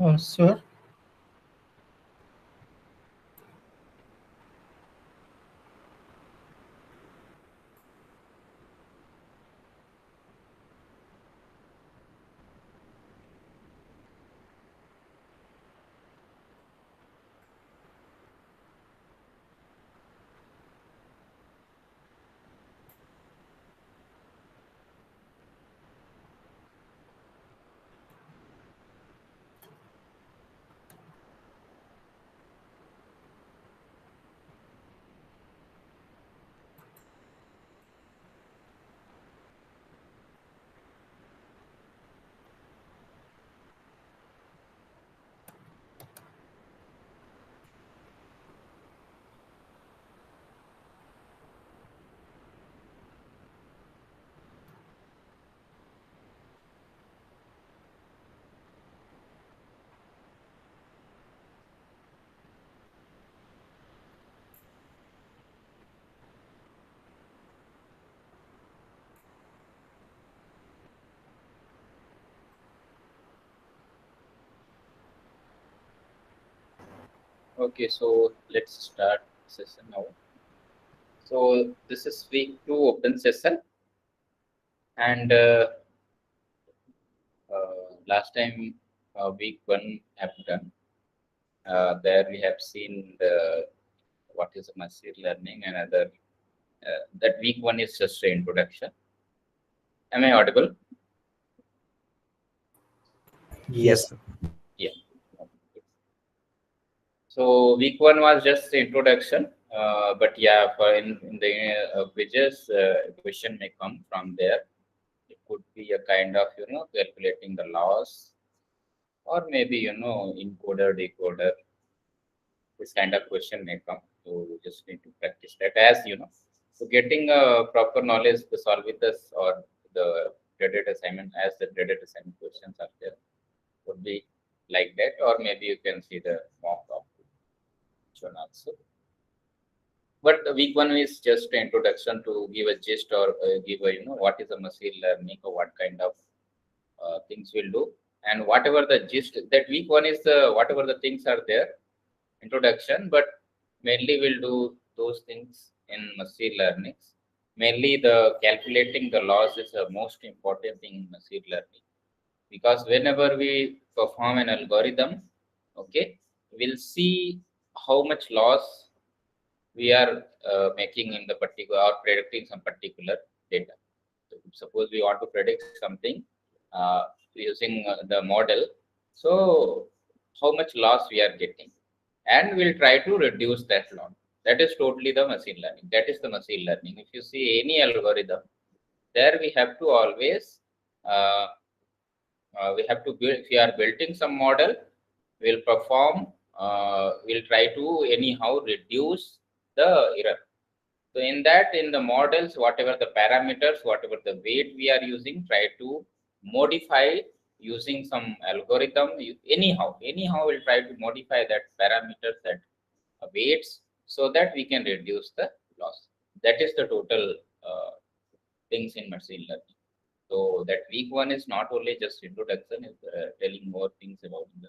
Sir, Okay, so let's start session now. So this is week 2 open session, and last time week 1 have done. There we have seen the what is machine learning and other. That week 1 is just an introduction. Am I audible? Yes, sir. Yeah. So week 1 was just the introduction, but yeah, for in the quizzes, question may come from there. It could be a kind of calculating the loss, or maybe encoder decoder. This kind of question may come. So we just need to practice that, as you know. So getting a proper knowledge to solve with this or the graded assignment, as the graded assignment questions are there, would be like that, or maybe you can see the mock of one also. But the week 1 is just an introduction to give a gist or give a what is a machine learning or what kind of things we'll do, and whatever the gist that week 1 is the whatever the things are there introduction, but mainly we'll do those things in machine learning. Mainly the calculating the loss is the most important thing in machine learning, because whenever we perform an algorithm, okay, we'll see how much loss we are making in the particular or predicting some particular data. So suppose we want to predict something using the model, so how much loss we are getting, and we'll try to reduce that loss. That is totally the machine learning. That is the machine learning. If you see any algorithm, there we have to always uh, we have to build. If we are building some model, we'll perform. We'll try to anyhow reduce the error. So in that, in the models, whatever the parameters, whatever the weight we are using, try to modify using some algorithm. Anyhow, we'll try to modify that parameters, that weights, so that we can reduce the loss. That is the total things in machine learning. So that week 1 is not only just introduction, it's telling more things about the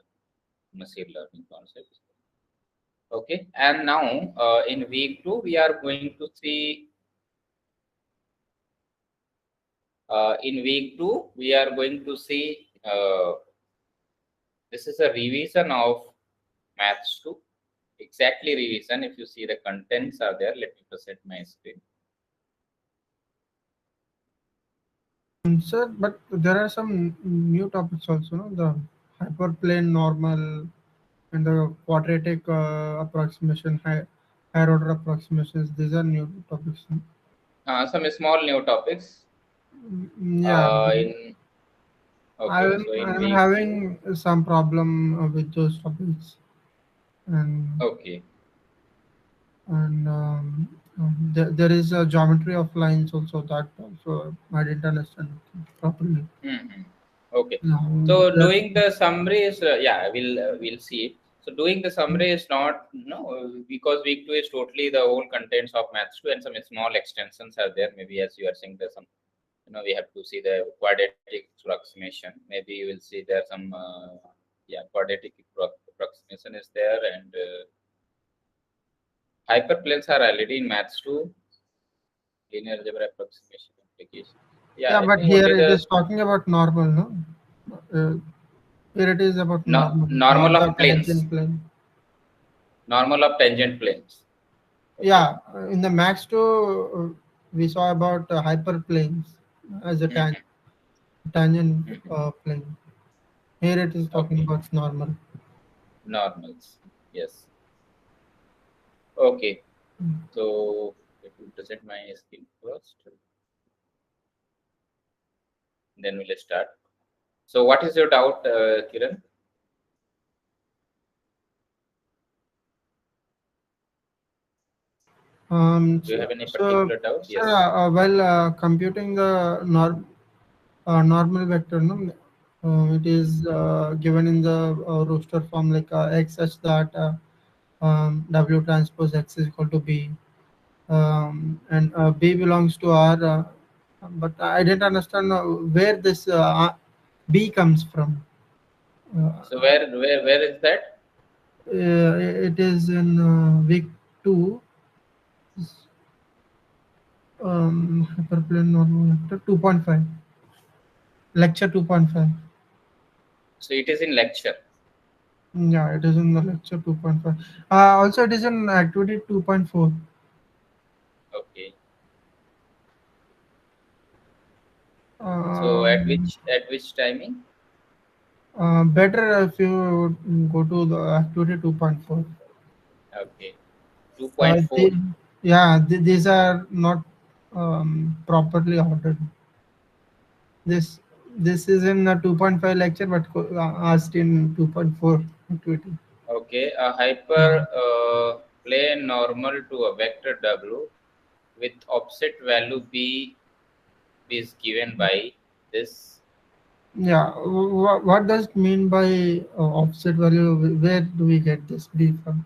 machine learning concepts. Okay, and now in week 2 we are going to see. In week 2, we are going to see this is a revision of Maths 2. Exactly revision. If you see the contents are there, let me present my screen. sir, but there are some new topics also, no? The hyperplane normal and the quadratic approximation, higher order approximations. These are new topics. No? Some small new topics. Yeah, In okay, I'm so in I'm week 2, having some problem with those topics, and okay. there is a geometry of lines also, that also I didn't understand properly. Mhm. Okay. Now, So there, doing the summary is yeah, we'll see it. So doing the summary is not no because week 2 is totally the whole contents of Maths 2, and some small extensions are there. Maybe as you are saying, there's some we have to see the quadratic approximation. Maybe you will see there some Yeah, quadratic approximation is there, and hyperplanes are already in maths too. Linear algebra approximation application. Yeah, Yeah, I but think here only it the is talking about normal, no? Uh, Here it is about normal, normal not the of planes, tangent plane. normal of tangent planes. Okay. Yeah, in the Max 2, we saw about hyperplanes as a Mhm, tangent mhm. plane. Here it is talking Okay, about normal. normals. Yes. Okay. Mm. So let me present my screen first, then we'll start. So what is your doubt, Kiran? Do you have any particular doubt? Sir, Yes. while computing the normal vector, no, it is given in the roster form like x such that W transpose x is equal to B, and B belongs to R. But I didn't understand where this B comes from. So Uh, where is that? it is in week 2, hyperplane normal vector 2.5, lecture 2.5. So it is in lecture. Yeah, it is in the lecture 2.5. Also, it is in activity 2.4. Okay. So Um, at which timing? Better if you go to the activity 2.4. Okay. Uh, the, 2.4. yeah, these are not properly ordered. This this is in the 2.5 lecture, but asked in 2.4 activity. Okay. A hyper Yeah. plane normal to a vector W with offset value B is given by this. Yeah. What does it mean by offset value? Where do we get this B from?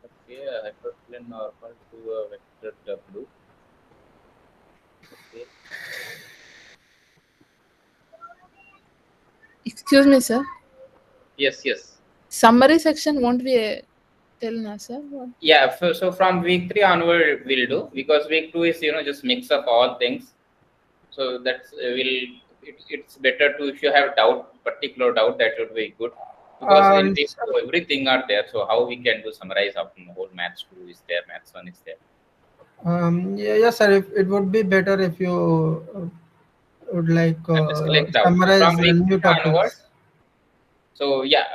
Okay. A hyperplane normal to a vector W. Okay. Excuse me, sir. Yes. Yes. Summary section won't be tell now, sir. Yeah. So from week 3 onward, we'll do, because week 2 is just mix of all things. So that's it's better to, if you have particular doubt, that would be good, because in week Sir, 2 everything are there. So how we can do summarize of the whole maths 2 is there, maths 1 is there. yeah, yes, sir. If, it would be better if you would like I'm just like doubt from summarize week new 3 onward. topics So yeah,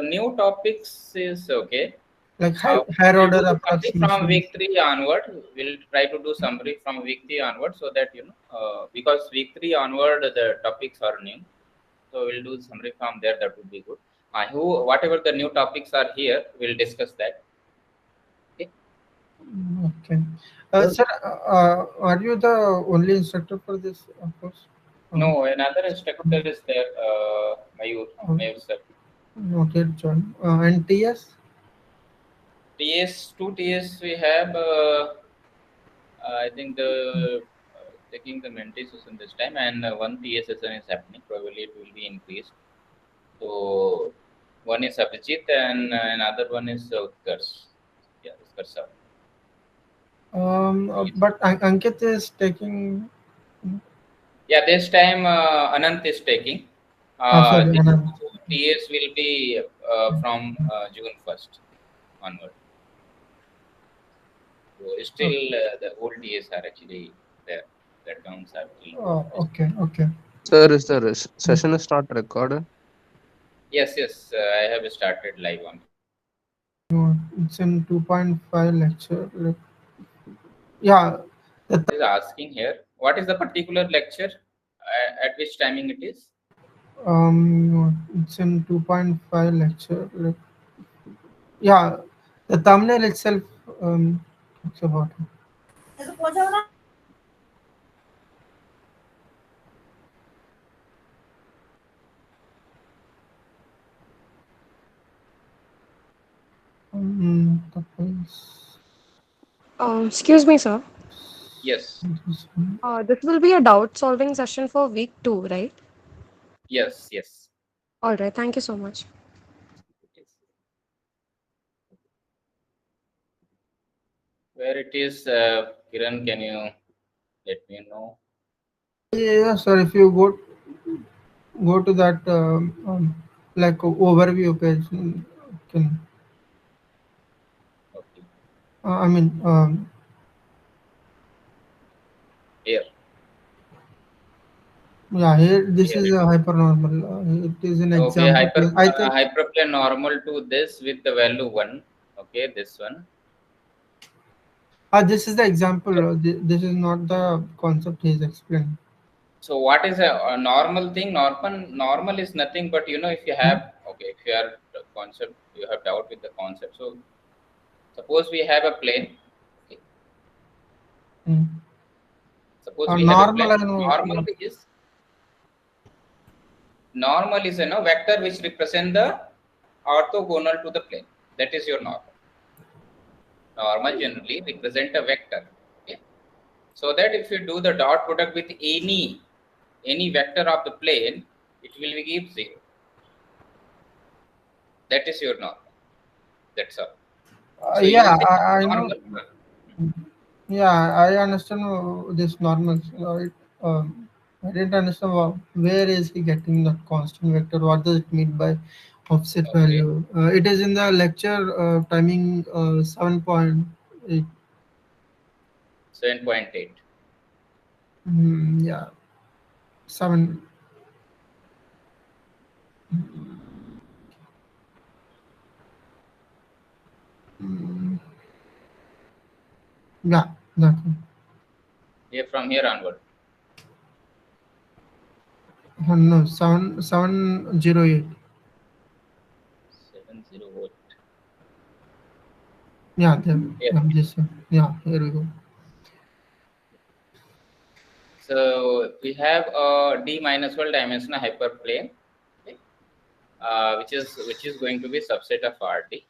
new topics is okay. like higher We'll order do summary from approximations. week 3 onward. We'll try to do summary from week 3 onward, so that because week 3 onward the topics are new. So we'll do summary from there. That would be good. Whatever the new topics are here, we'll discuss that. Okay. Okay. Sir, are you the only instructor for this course? Uh, No, another instructor is there. Mayur, uh, Mayur sir. Noted, John. And TS? TS two TS we have. I think the taking the mentees session this time, and one TS session is happening. Probably it will be increased. So one is Abhijit, and another one is Utkarsh. Yeah, Utkarsh sir. But Ankit is taking. Yeah, this time Anant is taking. Sorry, This Anand. TS will be from June 1st onward. So still the old TS are actually there. The accounts are still. Okay, okay. Sir, is the session is not recorded? Yes, yes, I have started live on. It's in 2.5 lecture. Yeah, the Is asking here, what is the particular lecture? At which timing it is? it's in 2.5 lecture. Yeah, the thumbnail itself talks about it. The place. Excuse me, sir. Yes. This one. This will be a doubt solving session for week 2, right? Yes, yes. All right. Thank you so much. Where it is, Kiran, can you let me know? Yeah, sir. If you go to that like overview page, can Okay. I mean Here. yeah, here this Here is it a is. hypernormal. It is an Okay, example. I think hyperplane normal to this with the value 1. Okay, this one. this is the example. So, This is not the concept he is explaining. so what is a normal thing? Normal is nothing but, if you have, okay, if you are the concept, you have doubt with the concept. So suppose we have a plane. Okay, Mm. suppose we have a Normal, plane. I know. Yeah. Normal is a vector which represent the orthogonal to the plane. That is your normal. Normal generally represent a vector. Okay, so that if you do the dot product with any vector of the plane, it will give 0. That is your normal. That's all. So Yeah, using I know. normal, Yeah, I understand this normal. I didn't understand where is he getting that constant vector. What does it mean by offset okay, value? It is in the lecture timing 7.8. 7.8. Yeah, 7. Mm, yeah, that one. Here from here onward, No, 708. 708. Yeah, there. Here. Yeah, this one. Yeah, here we go. So we have a d minus 1 dimensional hyperplane, okay, which is going to be subset of RD.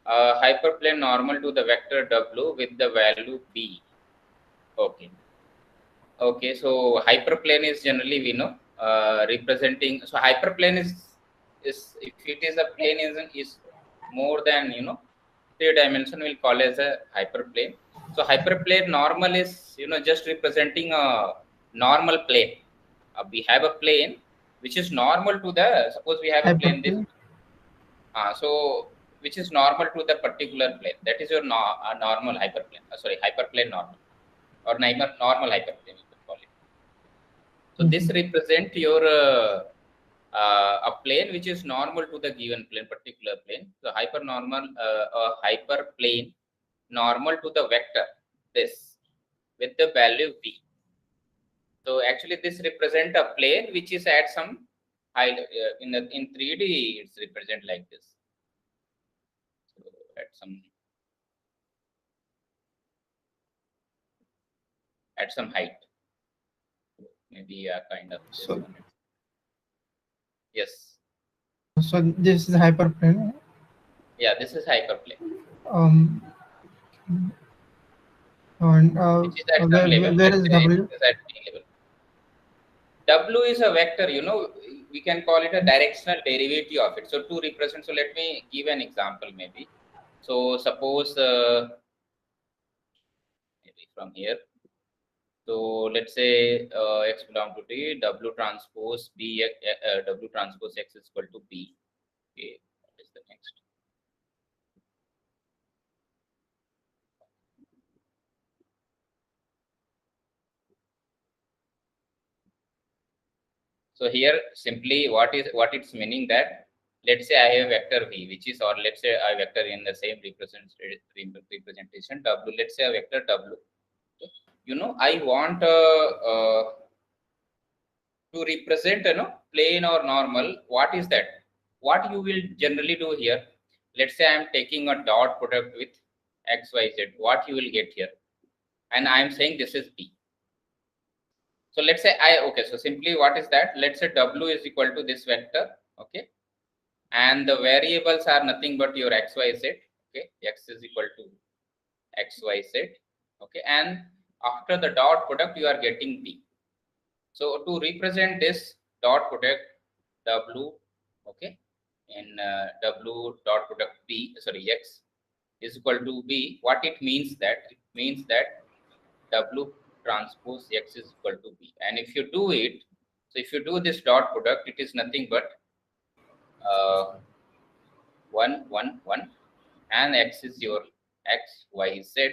Hyperplane normal to the vector W with the value B. Okay. Okay, so hyperplane is generally we know representing. So hyperplane is if it is a plane is more than 3 dimension, we'll call as a hyperplane. So hyperplane normal is just representing a normal plane. We have a plane which is normal to the, suppose we have a plane this, Hyperplane. so which is normal to the particular plane. That is your normal hyperplane. Sorry, hyperplane normal or normal hyperplane you can call it. So this Mhm. represent your a plane which is normal to the given plane, particular plane. So hypernormal, hyperplane normal to the vector this with the value v. So actually this represent a plane which is at some height in 3D. It's represent like this. So at some height, maybe a kind of this So, one. Yes. so this is hyperplane. Yeah, this is hyperplane, Um, and which is at some level. where Let's is say W? it is at any level. W is a vector, we can call it a directional derivative of it. So to represent, so let me give an example maybe. So suppose maybe from here. So let's say x belong to T, W transpose B, W transpose X is equal to B. Okay, what is the next? So here simply what it's meaning that, let's say I have a vector V, which is, or let's say a vector in the same representation W. Let's say a vector W. I want to represent plane or normal. What is that? What you will generally do here? Let's say I am taking a dot product with x y z. What you will get here? And I am saying this is B. So let's say okay. So simply what is that? Let's say W is equal to this vector. Okay, and the variables are nothing but your x y z. Okay, x is equal to x y z. Okay, and after the dot product you are getting B. So to represent this dot product, W, okay, in W dot product B, sorry, X is equal to B. What it means that? It means that W transpose X is equal to B. And if you do it, so if you do this dot product, it is nothing but 1, 1, 1, and X is your X, Y, Z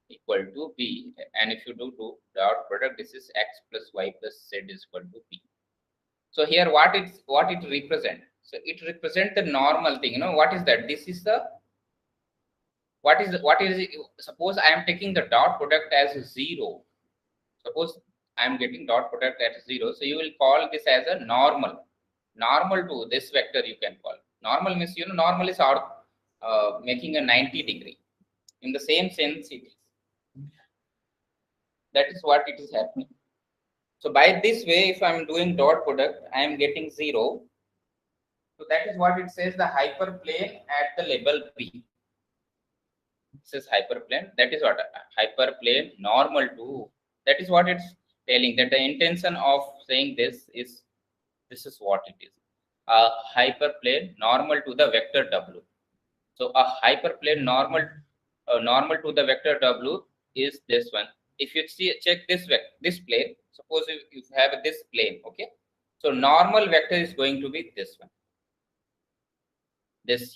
equal to B. And if you do dot product, this is X plus Y plus Z is equal to B. So here what it represent? So it represent the normal thing. What is that? This is the what is it? Suppose I am taking the dot product as 0. Suppose I am getting dot product at 0. So you will call this as a normal. Normal to this vector you can call. Normal means normal is making a 90-degree. In the same sense it is. That is what it is happening. So by this way, if I am doing dot product, I am getting 0. So that is what it says, the hyperplane at the level P. It says hyperplane. That is what hyperplane normal to. That is what it's telling. That the intention of saying this is what it is. A hyperplane normal to the vector W. So a hyperplane normal to the vector W is this one. If you check this plane, suppose if you have this plane, okay. So normal vector is going to be this one. This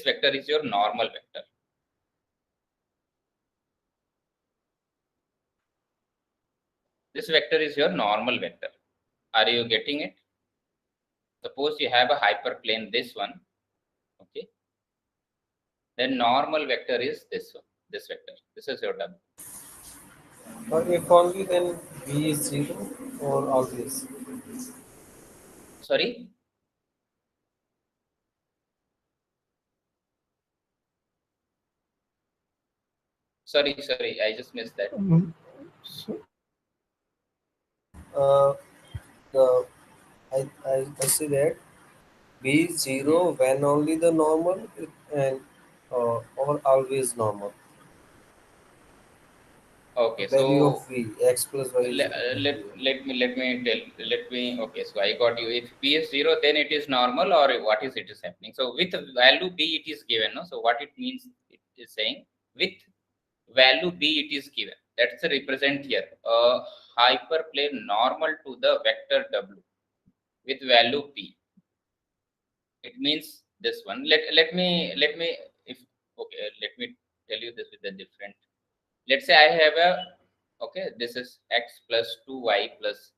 vector is your normal vector. This vector is your normal vector. Are you getting it? Suppose you have a hyperplane, this one, okay. Then normal vector is this one, this vector. This is your W. But if only, then B is 0 or always? Sorry? Sorry, I just missed that. I see that B is 0 when only the normal and or always normal. Okay, Value so of V, X plus Y is okay, so I got you. If B is 0, then it is normal, or what is it is happening? So with value B it is given, no? So what it means, it is saying with value B it is given. That's the represent here. A hyperplane normal to the vector W with value B. It means this one. Let me if okay, let me tell you this with a different. Let's say I have a, okay, this is X plus 2Y plus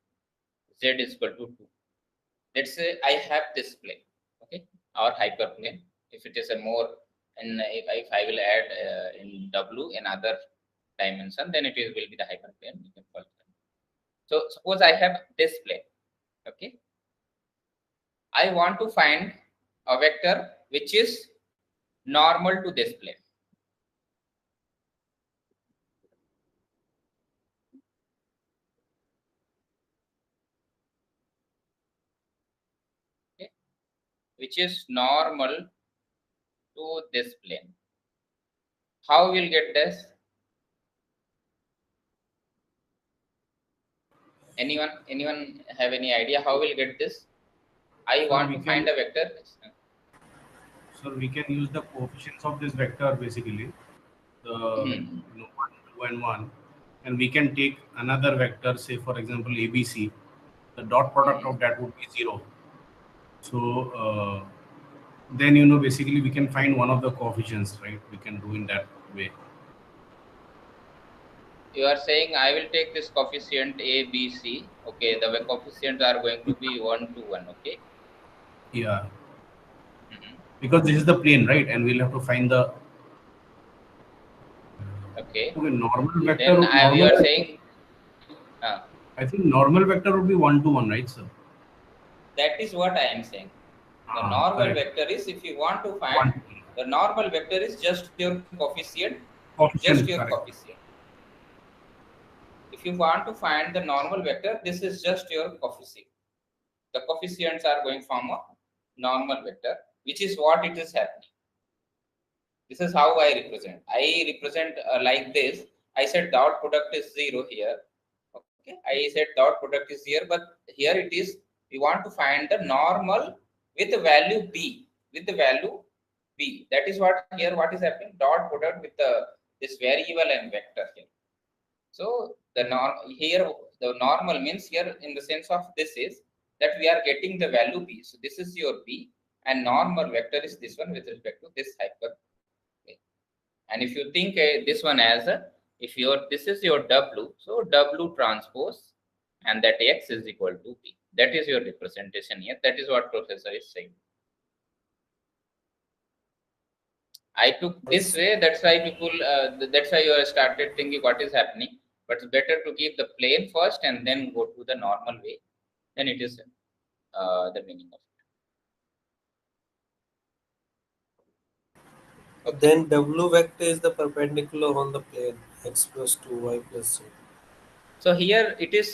Z is equal to 2. Let's say I have this plane, okay, or hyperplane. If it is a more, and if I will add in W another dimension, then it will be the hyperplane. You can call it. So suppose I have this plane, okay. I want to find a vector which is normal to this plane. Okay. Which is normal to this plane. How we'll get this? Anyone have any idea how we'll get this? I want to find a vector. So we can use the coefficients of this vector basically, the 1, 2, and 1, and we can take another vector, say for example ABC. The dot product of that would be 0. So then basically we can find one of the coefficients, right? We can do in that way. You are saying I will take this coefficient A, B, C. Okay, the coefficients are going to be 1 to 1. Okay. Yeah. Because this is the plane, right? And we'll have to find the. Okay. Normal vector. Then you are saying. I think normal vector would be 1 to 1, right, sir? That is what I am saying. The normal vector is, if you want to find the normal vector is just your coefficient. Just your coefficient. If you want to find the normal vector, this is just your coefficient. The coefficients are going from a normal vector, which is what it is happening. This is how I represent. I represent like this. I said dot product is 0 here. Okay. I said dot product is here, but here it is We want to find the normal with the value b, with the value b. That is what here what is happening, dot product with the this variable and vector here. So the here the normal means here in the sense of this is that we are getting the value b. So this is your b, and normal vector is this one with respect to this hyperplane. And if you think this one as a, if your this is your w, so w transpose, and that x is equal to b. That is your representation here. That is what professor is saying. I took this way. That's why people. That's why you started thinking what is happening. But it's better to keep the plane first and then go to the normal way. Then it is the meaning of it. Okay. Then w vector is the perpendicular on the plane x plus 2y plus z. So here it is.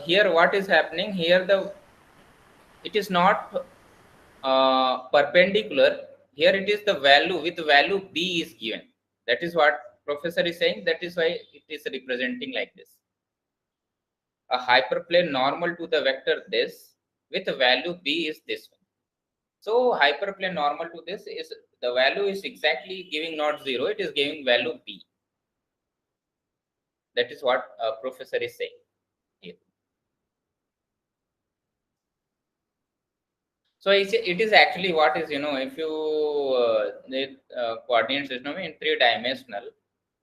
Here what is happening? Here it is not perpendicular. Here it is the value with value b is given. That is what professor is saying. That is why it is representing like this. A hyperplane normal to the vector this with the value b is this one. So hyperplane normal to this is the value is exactly giving not 0. It is giving value b. That is what professor is saying here. So it is actually what is, if you the coordinate system in 3-dimensional.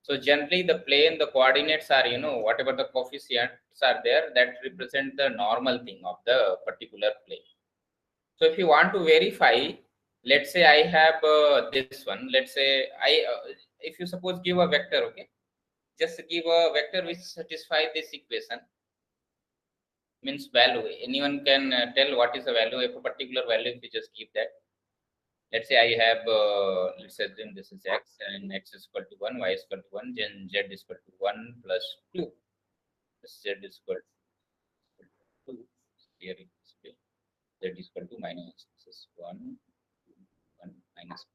So generally the plane, the coordinates are, whatever the coefficients are there, that represent the normal thing of the particular plane. So if you want to verify, let's say I have this one. Let's say if you suppose give a vector, okay, just give a vector which satisfies this equation. Means value. Anyone can tell what is the value of a particular value if you just give that. Let's say I have, let's say then this is x, and x is equal to 1, y is equal to 1, then z is equal to 1 plus 2. Z is equal to 2. Here it is z is equal to minus, this is 1, 1 minus.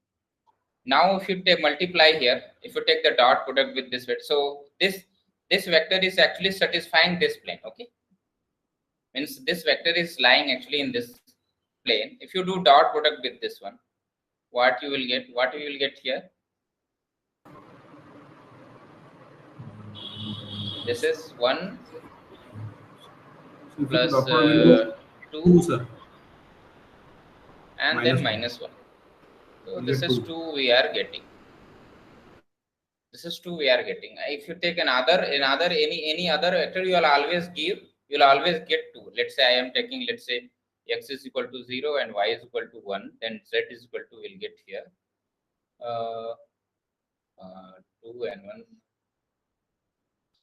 Now if you take multiply here, if you take the dot product with this vector, so this vector is actually satisfying this plane, okay? Means this vector is lying actually in this plane. If you do dot product with this one, what you will get? What we will get here? This is 1 plus 2, sir. and then minus 1. So this is 2 we are getting. This is 2 we are getting. If you take any other vector, you will always get 2. Let's say I am taking, let's say x is equal to 0 and y is equal to 1, then z is equal to, we'll get here 2 and 1.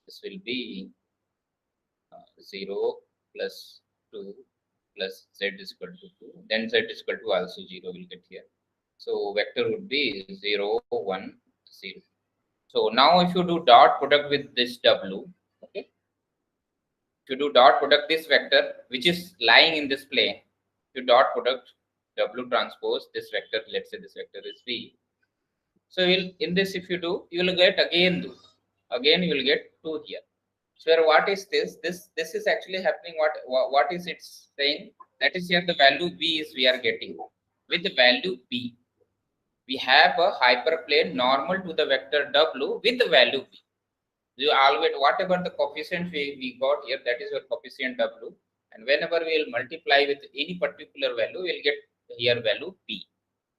This will be 0 plus 2 plus z is equal to 2. Then z is equal to also 0 will get here. So vector would be 0, 1, 0. So now if you do dot product with this w, okay, if you do dot product this vector which is lying in this plane, if you dot product w transpose this vector, let's say this vector is v. So in this, if you do, you will get again you will get 2 here. So what is this? This is actually happening. What is it saying? That is here the value b is we are getting with the value b. We have a hyperplane normal to the vector w with the value b. You always, whatever the coefficient we got here, that is your coefficient w, and whenever we will multiply with any particular value, we will get here value b.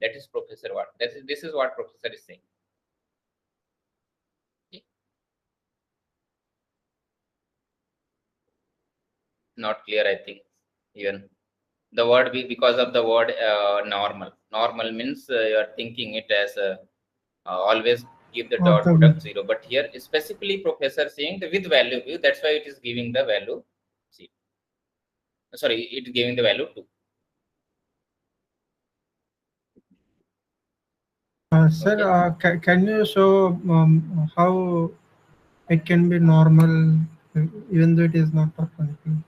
That is professor what. This is what professor is saying. Okay. Not clear, I think. Even the word because of the word normal. Normal means you are thinking it as always give the dot product 0, but here specifically professor saying the with value view, that's why it is giving the value 0. Sorry, it is giving the value 2. Sir, can you show how it can be normal even though it is not perpendicular?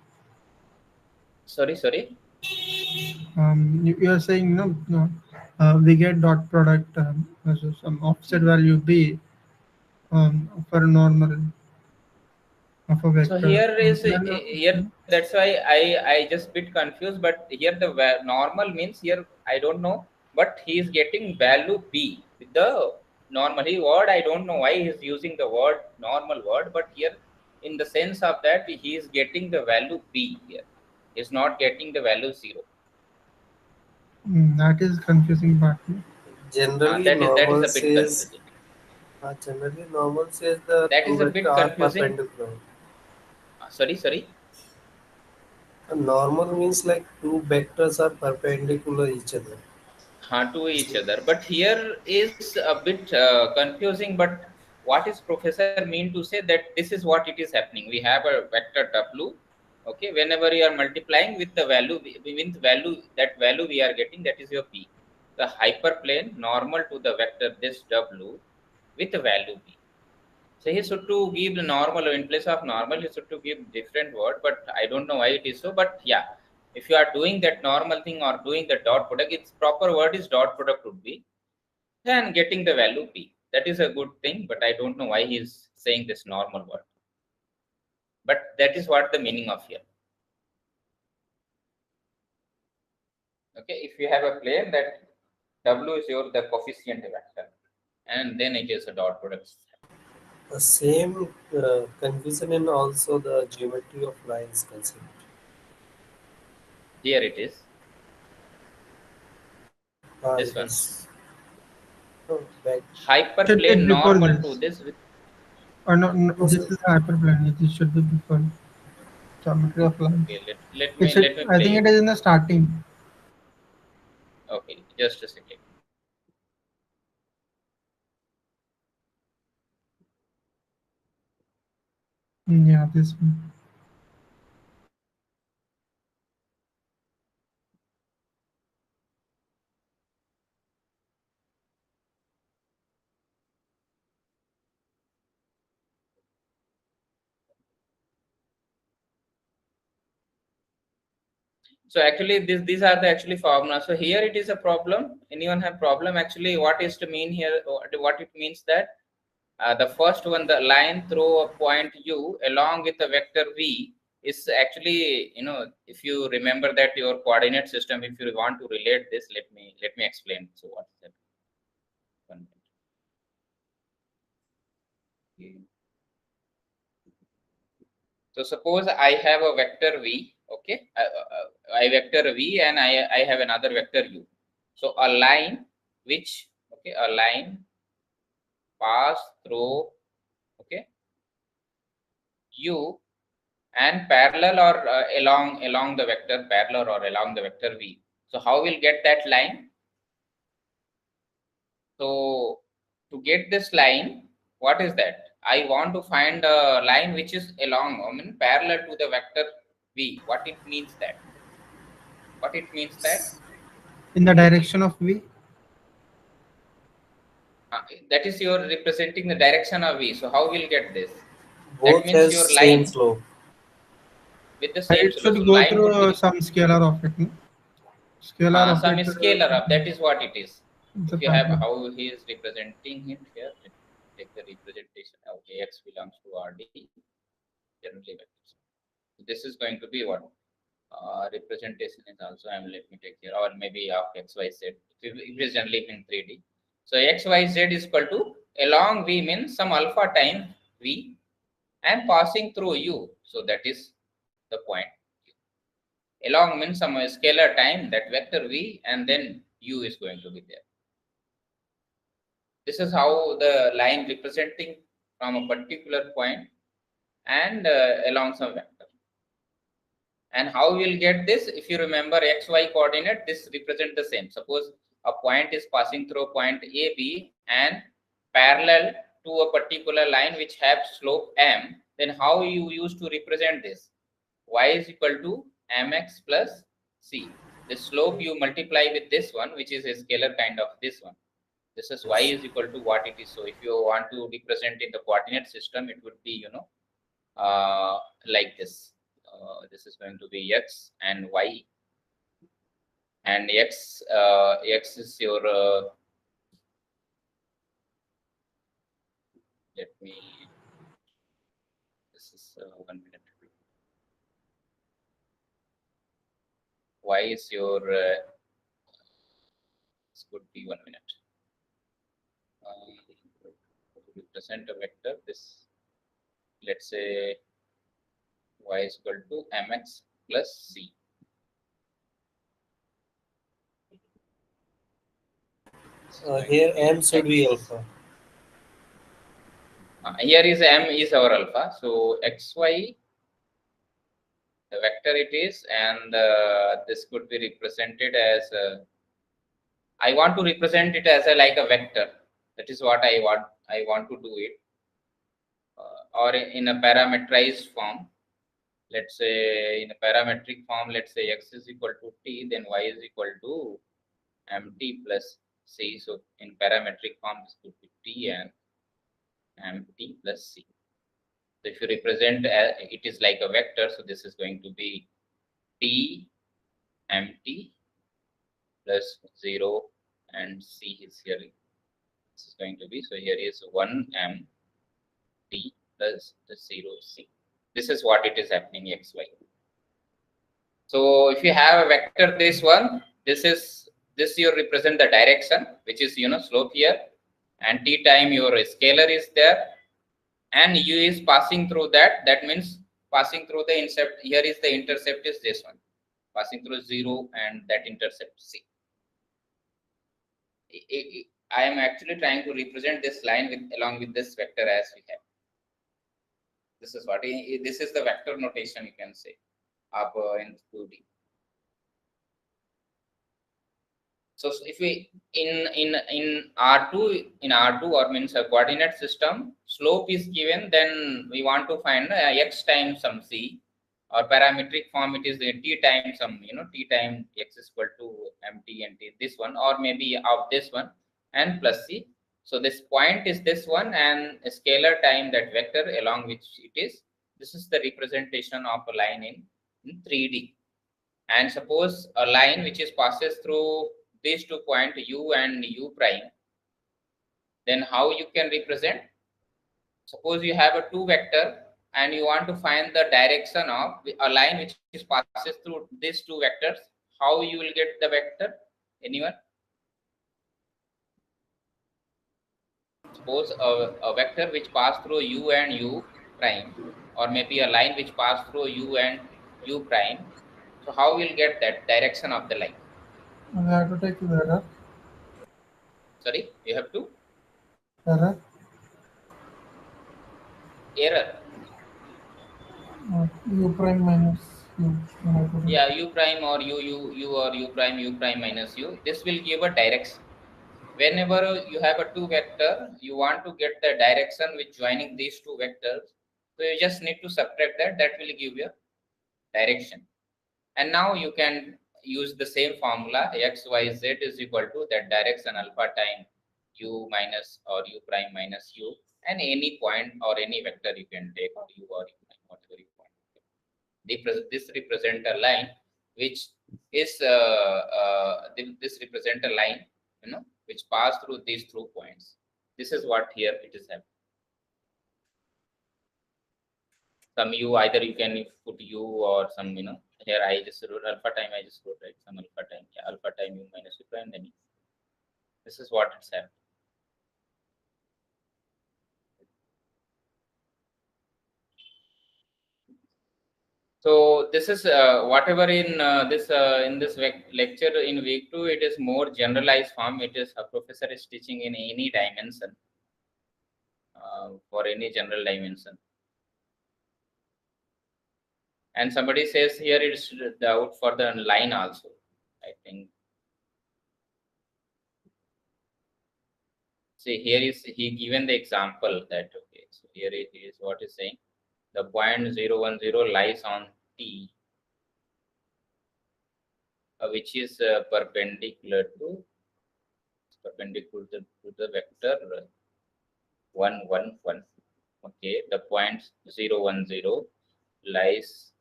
Sorry. You are saying no. We get dot product so some offset value b for normal of a vector. So here is Then, here. That's why I just bit confused. But here the normal means here I don't know. But he is getting value b with the normal. He word I don't know why he is using the word normal word. But here in the sense of that he is getting the value b here. He is not getting the value 0. that is confusing part. Generally, That is normal a bit says confusing. the That two is a vectors bit are confusing. perpendicular. Sorry. A normal means like two vectors are perpendicular each other. To each other, but here is a bit confusing. But what is professor mean to say that this is what it is happening? We have a vector w, okay, whenever you are multiplying with the value with value, that value we are getting, that is your p, the hyperplane normal to the vector this w with the value b. So he should to give the normal in place of normal. He should to give different word, but I don't know why it is so. But yeah, if you are doing that normal thing or doing the dot product, its proper word is dot product would be, and getting the value p. That is a good thing, but I don't know why he is saying this normal word. But that is what the meaning of here. Okay, if you have a plane that w is your the coefficient vector, and then it is a dot product. The same confusion in also the geometry of lines concept. Here it is. This It one. is back. Should be Hyperplane before normal to this. this with No, No, this sir. is hyperplane. This should be before geometry of lines. okay. Let It me should. I play think it it. is in the starting. Okay, just a second. Yeah, this one. So actually, these are the actually formula. So here it is a problem. Anyone have problem? Actually, what is to mean here? What it means that the first one, the line through a point U along with the vector V is actually, if you remember that your coordinate system, if you want to relate this, let me explain. So what is that? 1 minute. So suppose I have a vector v, okay, I vector v and I have another vector u. So a line which, okay, a line pass through, okay, u and parallel or along the vector parallel or along the vector v. So how we'll get that line? So to get this line, what is that? I want to find a line which is along, I mean parallel to the vector v. What it means that? What it means that? In the direction of V. That is you're representing the direction of v. So how we'll get this? That Both means has your same line slope. with the same It slope. So should go line through would be some scalar of it. No? Scalar some operator. scalar up. That is what it is. The If you have pattern. how he is representing it here, let me take the representation of Ax belongs to Rd generally vectors. So this is going to be what representation is also. Let me take here, or maybe of x y z. If it is generally in 3D. So x y z is equal to along v means some alpha time v and passing through u. So that is the point. Along means some scalar time, that vector v, and then u is going to be there. This is how the line representing from a particular point and along some vector. And how we will get this? If you remember xy coordinate, this represent the same. Suppose a point is passing through point AB and parallel to a particular line which have slope m, then how you used to represent this? Y is equal to mx plus c. The slope you multiply with this one, which is a scalar kind of this one. This is y is equal to what it is. So if you want to represent in the coordinate system, it would be, like this. This is going to be x and y, and x is your let me this is 1 minute. Why is your this could be 1 minute. Represent a vector. This, let's say, y is equal to mx plus c. Here m should be alpha. Here is m is our alpha. So xy, the vector it is, and this could be represented as I want to represent it as like a vector. That is what I want. I want to do it, or in a parameterized form. Let's say in a parametric form. Let's say x is equal to t, then y is equal to mt plus c. So in parametric form, this could be t and mt plus c. So if you represent it is like a vector, so this is going to be t mt plus 0 and c is here. This is going to be, so here is 1 m t plus the 0 c. This is what it is happening xy. So if you have a vector, this one, this you represent the direction, which is slope here, and t time your scalar is there, and u is passing through that. That means passing through the intercept. Here is the intercept is this one, passing through 0, and that intercept c. I am actually trying to represent this line along with this vector as we have. This is what this is the vector notation, you can say, up in 2D. So if we in R2 or means a coordinate system, slope is given, then we want to find x times some c, or parametric form it is the t times some t time x is equal to mt and t, this one, or maybe of this one and plus c. So this point is this one, and a scalar time that vector along which it is. This is the representation of a line in 3D. And suppose a line which is passes through these 2 points u and u prime, then how you can represent? Suppose you have a 2 vector and you want to find the direction of a line which is passes through these 2 vectors. How you will get the vector? Anyone? Suppose a vector which pass through u and u prime, or maybe a line which pass through u and u prime. So how will get that direction of the line? We have to take the error. Sorry, you have to Error. error. U prime minus u. Yeah, u prime or u or u prime minus u. This will give a direction. Whenever you have a 2 vector, you want to get the direction with joining these 2 vectors. So you just need to subtract that. That will give you direction. And now you can use the same formula. X, y, z is equal to that direction alpha time u minus or u prime minus u, and any point or any vector you can take, or u or u prime, whatever you want. This represent a line which is this represent a line which pass through these 2 points. This is what here it is happening. Some u, either you can put u or some here I just wrote alpha time, I just wrote right, some alpha time, yeah, alpha time u minus u prime, then this is what it's happening. So this is whatever in this lecture in week 2, it is more generalized form. It is a professor is teaching in any dimension, for any general dimension. And somebody says here it's out for the line also, I think. See, here is he given the example that, okay, so here it is what is saying. The point 0, 1, 0 lies on T, which is perpendicular to the vector 1, 1, 1. Okay, the point 0, 1, 0 lies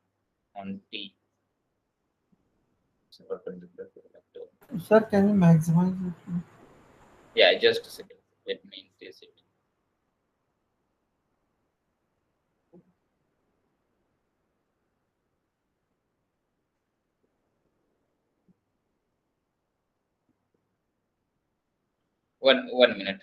on T. So perpendicular to the vector. Sir, can you maximize it? Yeah, just a second. Let me increase it. One minute.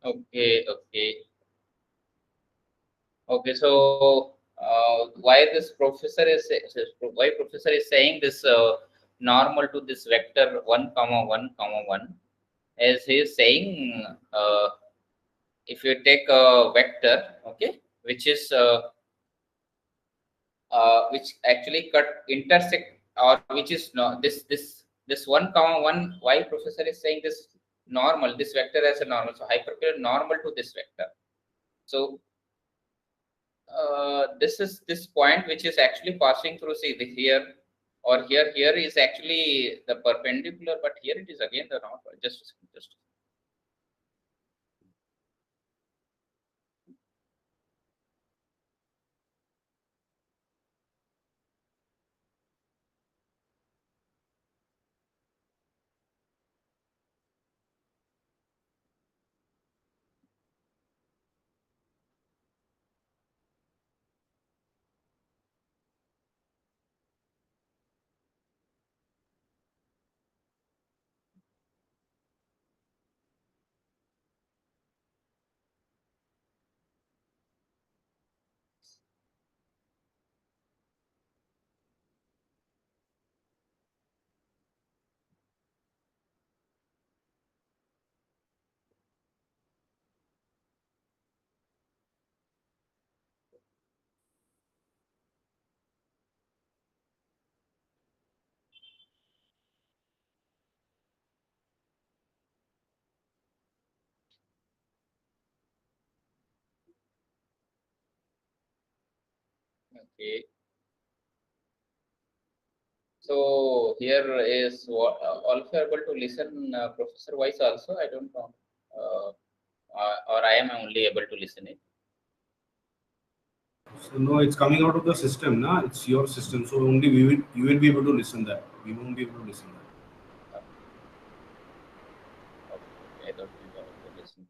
Okay. So why this professor is why professor is saying this normal to this vector 1, 1, 1, as he is saying, if you take a vector, okay, which is which actually intersect, or which is no this 1, 1, why professor is saying this normal, this vector as a normal, so hyperplane normal to this vector. So this is this point which is actually passing through, see the here or here is actually the perpendicular, but here it is again the normal. Just okay. So here is what all of you are able to listen professor voice also. I don't know, or I am only able to listen it. So no, it's coming out of the system, na? It's your system. So only you will be able to listen that. We won't be able to listen that. Okay, I don't think I have to listen.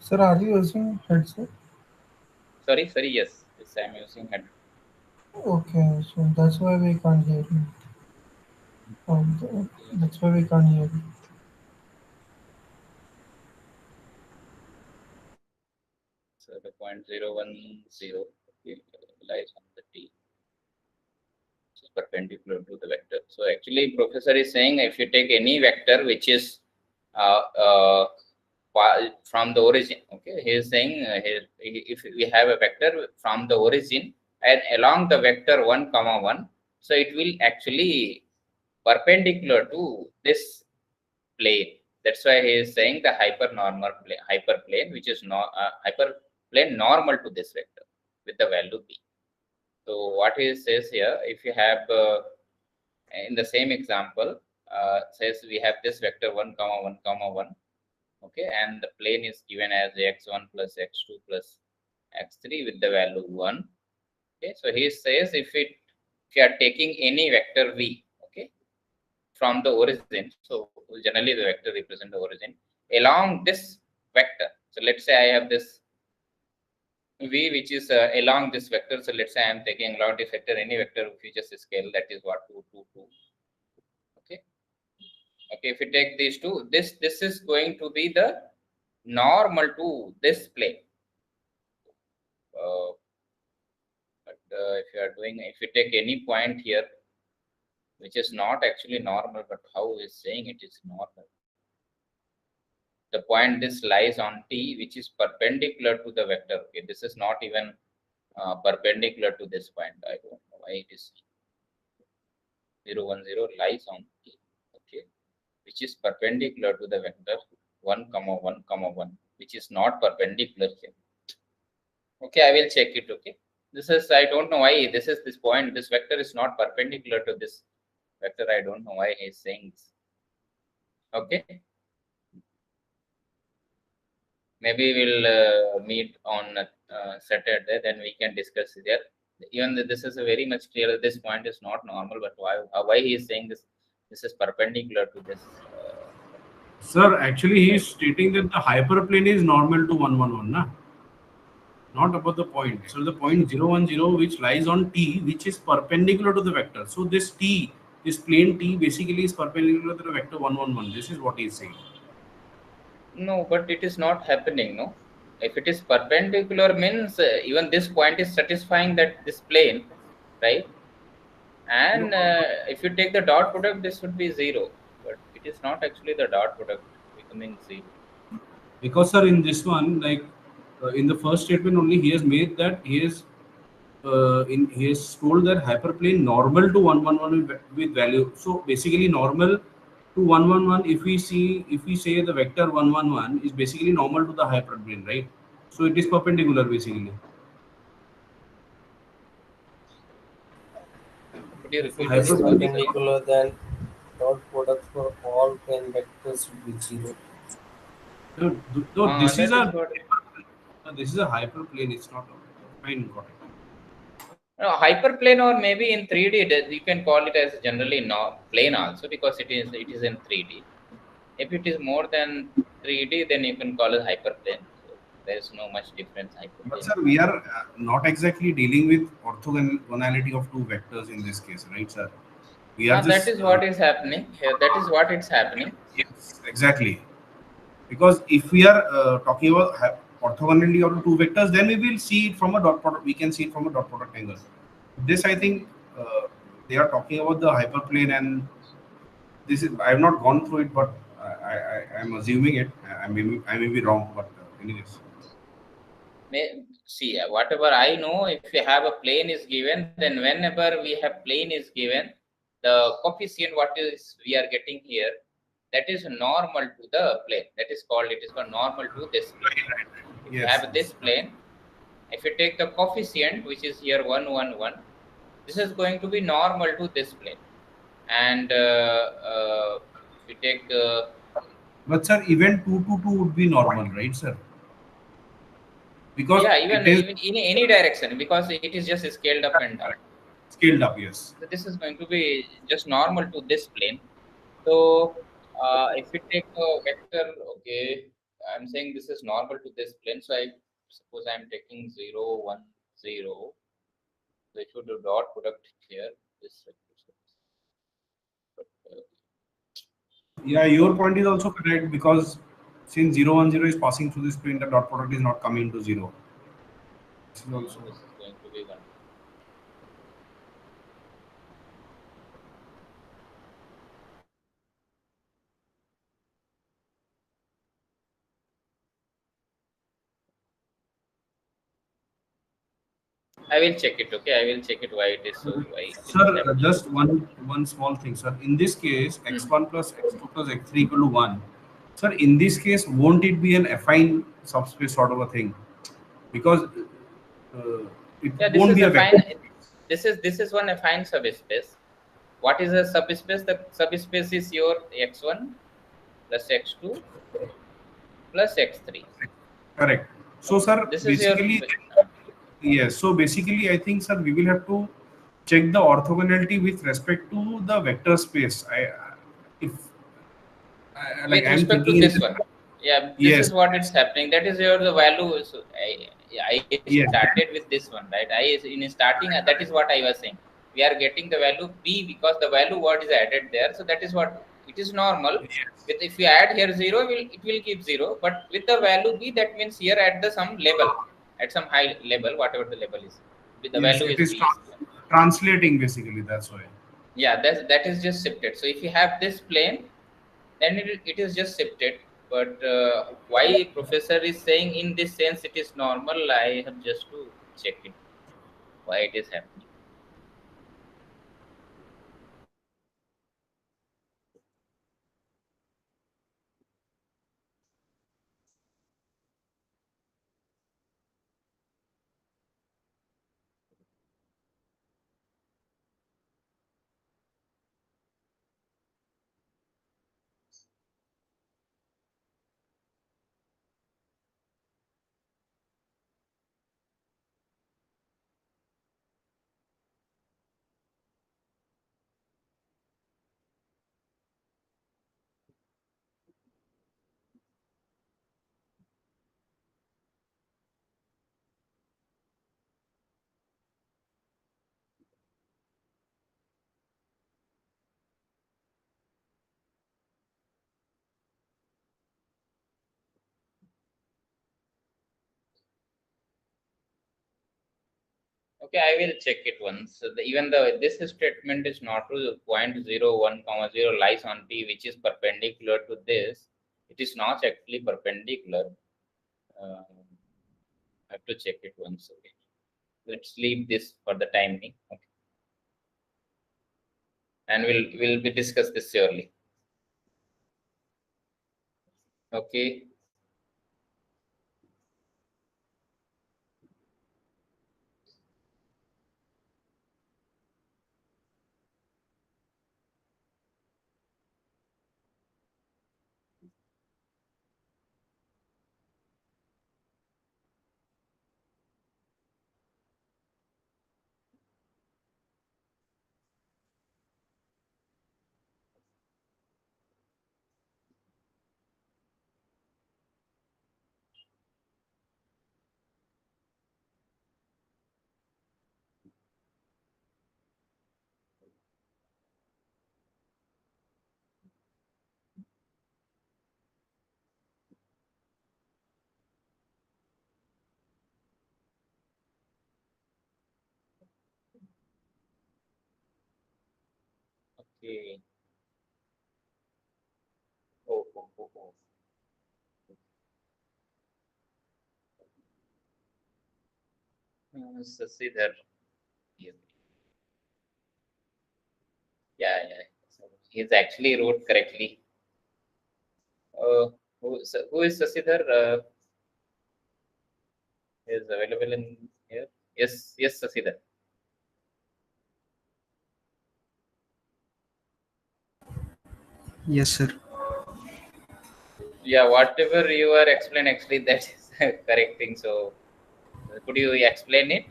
Sir, are you using headset? Sorry, yes, I'm using head. Okay, so that's why we can't hear you. That's why we can't hear you. So the 0.010 lies on the T, which is perpendicular to the vector. So actually, professor is saying if you take any vector which is uh, uh, from the origin, okay, he is saying if we have a vector from the origin and along the vector 1 comma 1, so it will actually perpendicular to this plane. That's why he is saying the hyperplane, which is hyperplane normal to this vector with the value b. So what he says here, if you have in the same example, says we have this vector 1 comma 1 comma 1, okay, and the plane is given as x1 plus x2 plus x3 with the value 1. Okay, so he says if you are taking any vector v, okay, from the origin, so generally the vector represent the origin along this vector. So let's say I have this v which is along this vector. So let's say I am taking along this vector any vector if you just scale, that is what 2 2 2. Okay, if you take these two, this is going to be the normal to this plane. But if you take any point here which is not actually normal, but how is saying it is normal, the point this lies on T, which is perpendicular to the vector. Okay, this is not even perpendicular to this point. I don't know why it is 0 1 0 lies on T, okay, which is perpendicular to the vector 1 comma 1 comma 1, which is not perpendicular here. Okay, I will check it. Okay, this is, I don't know why this point, this vector is not perpendicular to this vector. I don't know why he is saying this. Okay, maybe we'll meet on Saturday, then we can discuss there. Even though this is a very much clear, this point is not normal, but why he is saying this is perpendicular to this Sir, actually he is stating that the hyperplane is normal to 1 1 1, na? Not about the point. So the point 0 1 0 which lies on T, which is perpendicular to the vector. So this T, this plane T basically is perpendicular to the vector 1 1 1. This is what he is saying. No, but it is not happening, no. If it is perpendicular means even this point is satisfying that this plane, right? And if you take the dot product, this would be 0, but it is not actually the dot product becoming 0. Because sir, in this one, like in the first statement only, he has made that he has told that hyperplane normal to 1 1 1 with value. So basically normal to 1 1 1, if we say the vector 1 1 1 is basically normal to the hyperplane, right? So it is perpendicular basically. Could you repeat It is this? perpendicular, then dot product for all plane vectors will be 0. No, this is That is a what. this is a hyperplane. It's not a fine, got it. No, hyperplane, or maybe in 3D, you can call it as generally plane also, because it is in 3D. If it is more than 3D, then you can call it hyperplane. So there is no much difference. But Hyperplane. sir, we are not exactly dealing with orthogonality of two vectors in this case, right, sir? We are That just is what is happening here. That is what it's happening. yes, exactly. Because if we are talking about orthogonality of the two vectors, then we will see it from a dot product. We can see it from a dot product angle. This, I think, they are talking about the hyperplane, and this is, I have not gone through it, but I am assuming it. I may be wrong, but anyways. See, whatever I know, if you have a plane is given, then whenever we have plane is given, the coefficient what is we are getting here, that is normal to the plane. It is called normal to this plane. If you Yes. have this plane, if you take the coefficient, which is here 1 1 1, this is going to be normal to this plane. And if you take But sir, even 2 to 2 would be normal, right, sir? Because yeah, even it is in any direction, because it is just scaled up and down. scaled up, yes. So this is going to be just normal to this plane. So if we take a vector, okay, I'm saying this is normal to this plane. So I suppose I'm taking 0, 1, 0. So if you do dot product here, this. Yeah, your point is also correct, because since 0, 1, 0 is passing through this plane, the dot product is not coming to 0. This is also. This is going to be 1. I will check it. Okay, I will check it why it is so. Why it is Sir, happening. just one small thing, sir. In this case, x1 plus x2 plus x3 equal to 1. Sir, in this case, won't it be an affine subspace sort of a thing? Because it Yeah, this won't is be a a fine. vector. This is one affine subspace. What is a subspace? The subspace is your x1 plus x2 plus x3. Correct. So, sir, This is your. basically, yes. So, basically, I think, sir, we will have to check the orthogonality with respect to the vector space. If like With I'm respect to thinking, this one, yeah, this yes, is what it's happening. That is your the value. So I yes, started with this one, right? In starting, that is what I was saying. We are getting the value b because the value what is added there. So that is what it is normal. yes, With if you add here 0, it will keep 0. But with the value b, that means here at the some level, at some high level, whatever the level is, with the yes, value it is is b. translating basically. That's why. Yeah, that is just shifted. So if you have this plane, then it is just shifted. But why professor is saying in this sense it is normal, I have just to check it why it is happening. Okay, I will check it once. So even the this statement is not true. 0.01 comma 0 lies on p, which is perpendicular to this. It is not actually perpendicular. I have to check it once. Okay, let's leave this for the time being. Okay, and we'll be discuss this surely. Okay. Okay. Oh. Sasidhar. Yeah, yeah. So he's actually wrote correctly. Who is Sasidhar? Is available in here? Yes, Sasidhar. Yes, sir. Yeah, whatever you are explaining, actually, that is correct thing. So, could you explain it?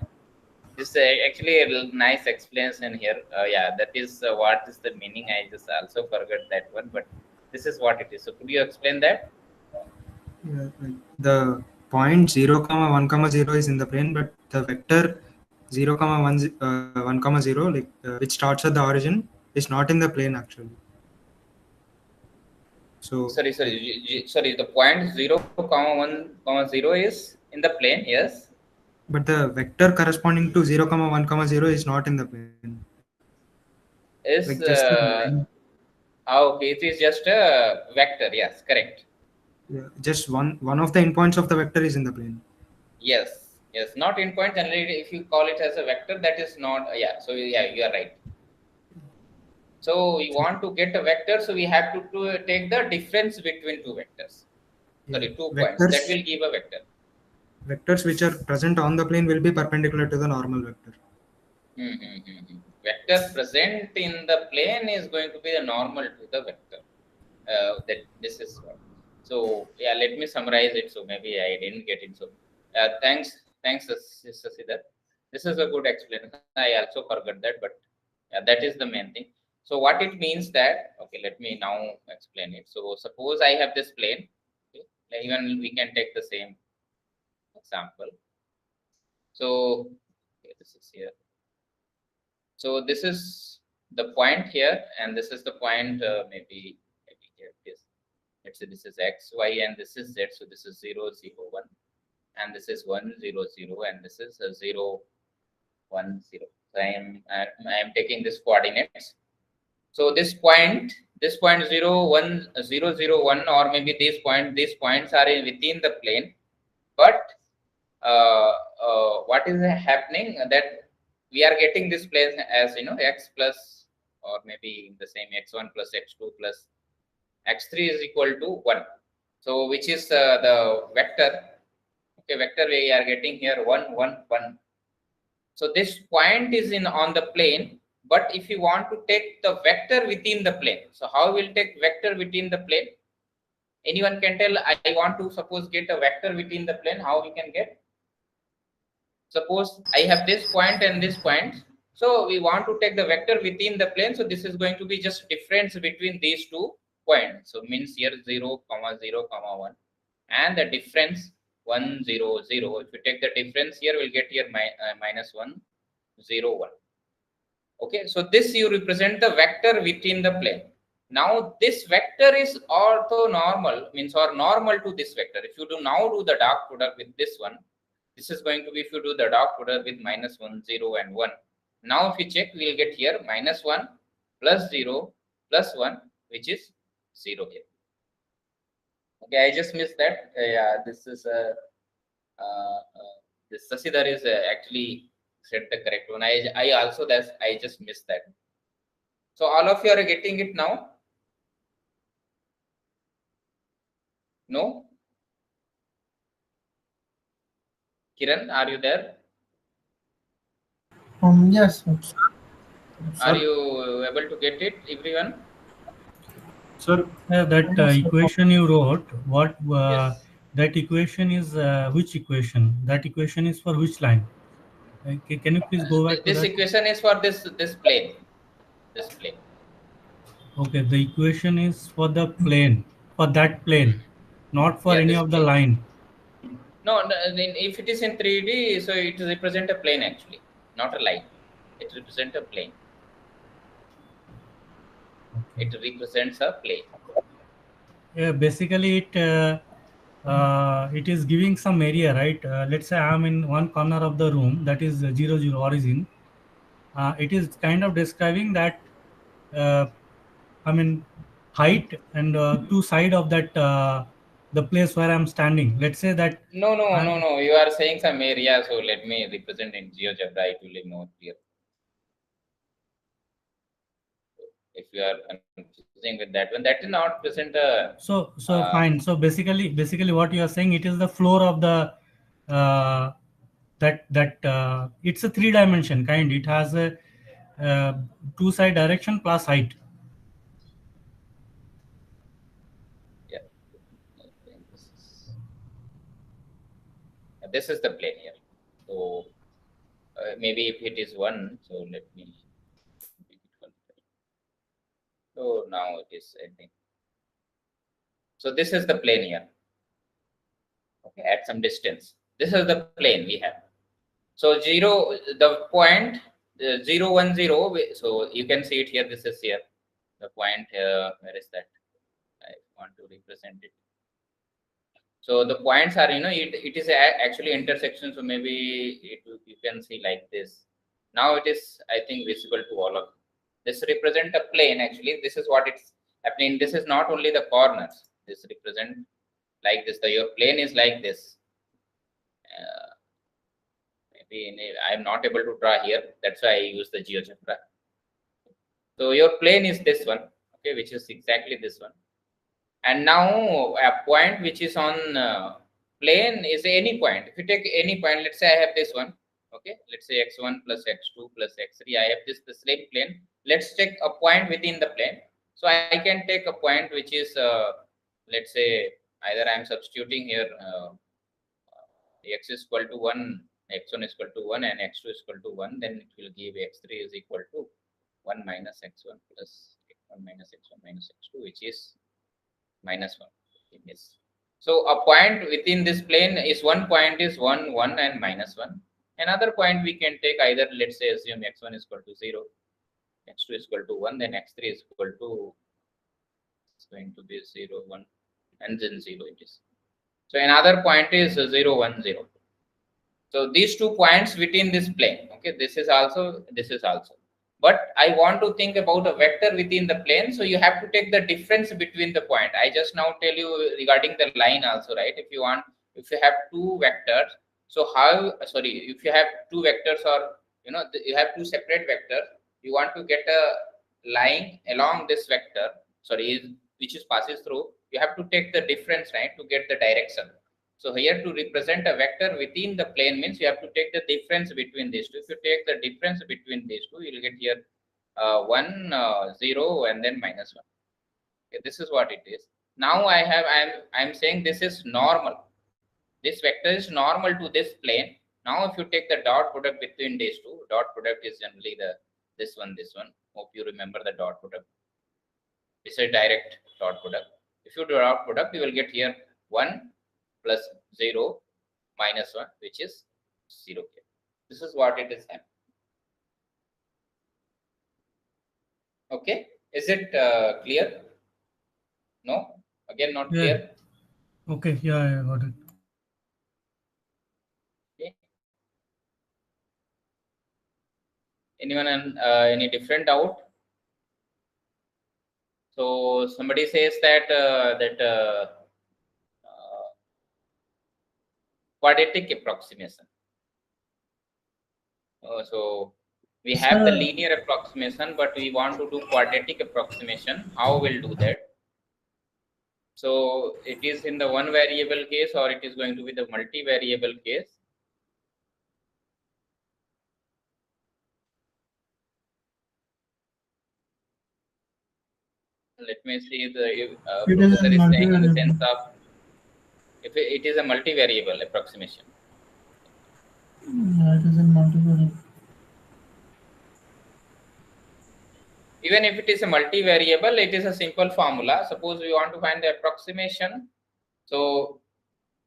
This actually a nice explanation here. Yeah, that is what is the meaning. I just also forgot that one, but this is what it is. So, could you explain that? Yeah, like the point 0 comma 1 comma 0 is in the plane, but the vector 0 comma 1 comma 0, like which starts at the origin, is not in the plane actually. So sorry, the point 0 comma 1 comma 0 is in the plane, yes, but the vector corresponding to 0 comma 1 comma 0 is not in the plane, like is just the line. okay, it is just a vector, yes, correct. Yeah, just one of the endpoints of the vector is in the plane. Yes, not in point. Generally, if you call it as a vector, that is not, yeah, so yeah, you are right. So we want to get a vector, so we have to take the difference between two vectors. Sorry, 2 points. That will give a vector. Vectors which are present on the plane will be perpendicular to the normal vector. Vector present in the plane is going to be the normal to the vector. That this is what. So yeah, let me summarize it. So maybe I didn't get it. So thanks, Sasidhar. This is a good explanation. I also forgot that, but yeah, that is the main thing. So what it means that, okay, let me now explain it. So suppose I have this plane. Okay, even we can take the same example. So okay, this is here. So this is the point here, and this is the point. Maybe here it is. Let's say this is x, y, and this is z. So this is 0, 0, 1, and this is 1, 0, 0, and this is 0, 1, 0. So I am taking this coordinates. So this point 0, 1, 0, 0, 1, or maybe these points are within the plane, but what is happening that we are getting this plane as x plus, or maybe the same x1 plus x2 plus x3 is equal to 1. So which is the vector. Okay, vector we are getting here 1, 1, 1. So this point is on the plane, but if you want to take the vector within the plane, so how we'll take vector within the plane? Anyone can tell? I want to suppose get a vector within the plane. How we can get? Suppose I have this point and this point. So we want to take the vector within the plane. So this is going to be just difference between these 2 points. So means here 0, comma 0, comma 1, and the difference 1, 0, 0. If you take the difference here, we'll get here minus 1, 0, 1. Okay, so this you represent the vector within the plane. Now this vector is orthonormal, means or normal to this vector. If you now do the dot product with this one, this is going to be, if you do the dot product with minus 1, 0, and 1. Now if you check, we'll get here minus 1 plus 0 plus 1, which is 0 here. Okay, I just missed that. Yeah, this is this Sasidhar is actually said the correct one. I also I just missed that. So all of you are getting it now? No? Kiran, are you there? Yes, sir. Are you able to get it, everyone? Sir, that Yes, sir. equation you wrote, what Yes. that equation is which equation? That equation is for which line? Can you please go back to This that? equation is for this plane. This plane. Okay, the equation is for the plane, for that plane, not for Yeah, any this of the plane. line. No, if it is in 3D, so it represents a plane actually, not a line. It represents a plane. Okay. It represents a plane. Yeah, basically it is giving some area, right? Let's say I'm in one corner of the room, that is 0, 0 origin. It is kind of describing that uh, I mean height and two side of that the place where I'm standing. Let's say that No. You are saying some area, so let me represent in GeoGebra. It will be more clear. If you are confusing with that one, that is not present a. so fine. So basically what you are saying, it is the floor of the uh, that it's a three dimension kind. It has a two side direction plus height. Yeah. This is the plane here. So maybe if it is 1, so let me make it 1. So now it is, I think. So this is the plane here. at some distance. This is the plane we have. So 0, the point 0, 1, 0. So you can see it here. This is here. The point, where is that? I want to represent it. So the points are, it is actually intersection. So maybe you can see like this. Now it is, I think, visible to all of you. This represent a plane. Actually, this is what it's happening. This is not only the corners. This represent like this. Your plane is like this. Maybe I am not able to draw here. That's why I use the GeoGebra. So your plane is this one, okay, which is exactly this one. And now a point which is on plane is any point. If you take any point, let's say I have this one, okay, let's say x1 plus x2 plus x3. I have this same plane. Let's take a point within the plane. So I can take a point which is, let's say, either I am substituting here x is equal to 1, x1 is equal to 1, and x2 is equal to 1. Then it will give x3 is equal to 1 minus x1 plus x1 minus x1 minus x2, which is minus 1. So a point within this plane is one point is 1, 1 and minus 1. Another point we can take either, let's say, assume x1 is equal to 0, x2 is equal to 1, then x3 is equal to, it's going to be 0, 1, and then 0 it is. So another point is 0, 1, 0. So these 2 points within this plane, okay, this is also. But I want to think about a vector within the plane. So you have to take the difference between the point. I just now tell you regarding the line also, right? If you have 2 vectors, so if you have 2 vectors, or you have 2 separate vectors, you want to get a line along this vector, which is passes through. You have to take the difference, right, to get the direction. So here, to represent a vector within the plane means you have to take the difference between these two. If you take the difference between these two, you will get here 1, 0, and then minus 1. Okay, this is what it is. Now I'm saying this is normal. This vector is normal to this plane. Now if you take the dot product between these two, dot product is generally this one. Hope you remember the dot product. This is direct dot product. If you do dot product, you will get here 1 plus 0 minus 1, which is 0. This is what it is happening. Okay, is it clear? No, again not clear. Okay, yeah, I got it. Okay. Anyone any different doubt? So somebody says that quadratic approximation. So we have the linear approximation, but we want to do quadratic approximation. How we'll do that? So it is in the one variable case, or it is going to be the multi-variable case. Let me see the professor is saying in the sense of if it is a multi-variable approximation. Yeah, it is in multivariable. Even if it is a multivariable, it is a simple formula. Suppose we want to find the approximation. So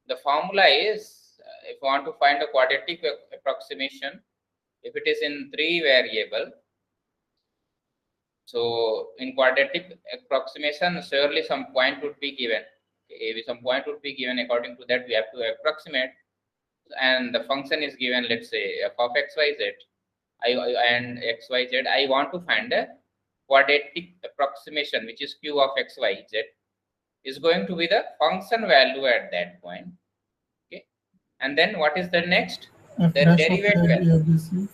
the formula is, if we want to find a quadratic approximation, if it is in 3 variable, so in quadratic approximation, surely some point would be given. Okay, some point would be given. According to that, we have to approximate, and the function is given. Let's say f of x, y, z, and x, y, z. I want to find a quadratic approximation, which is q of x, y, z, is going to be the function value at that point. Okay, and then what is the next? The derivative value.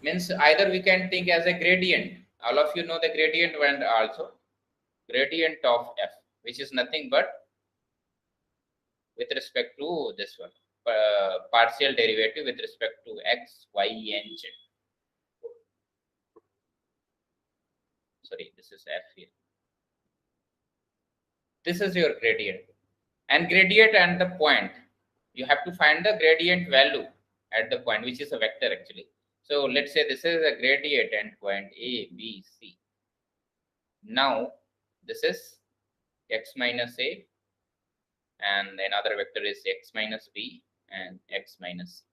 Means either we can think as a gradient. All of you know the gradient one also. Gradient of f, which is nothing but with respect to this one, partial derivative with respect to x, y, and z. Sorry, this is f here. This is your gradient. And gradient and the point, you have to find the gradient value at the point, which is a vector actually. So let's say this is a gradient at point A, B, C. Now this is x minus a, and another vector is x minus b and x minus c,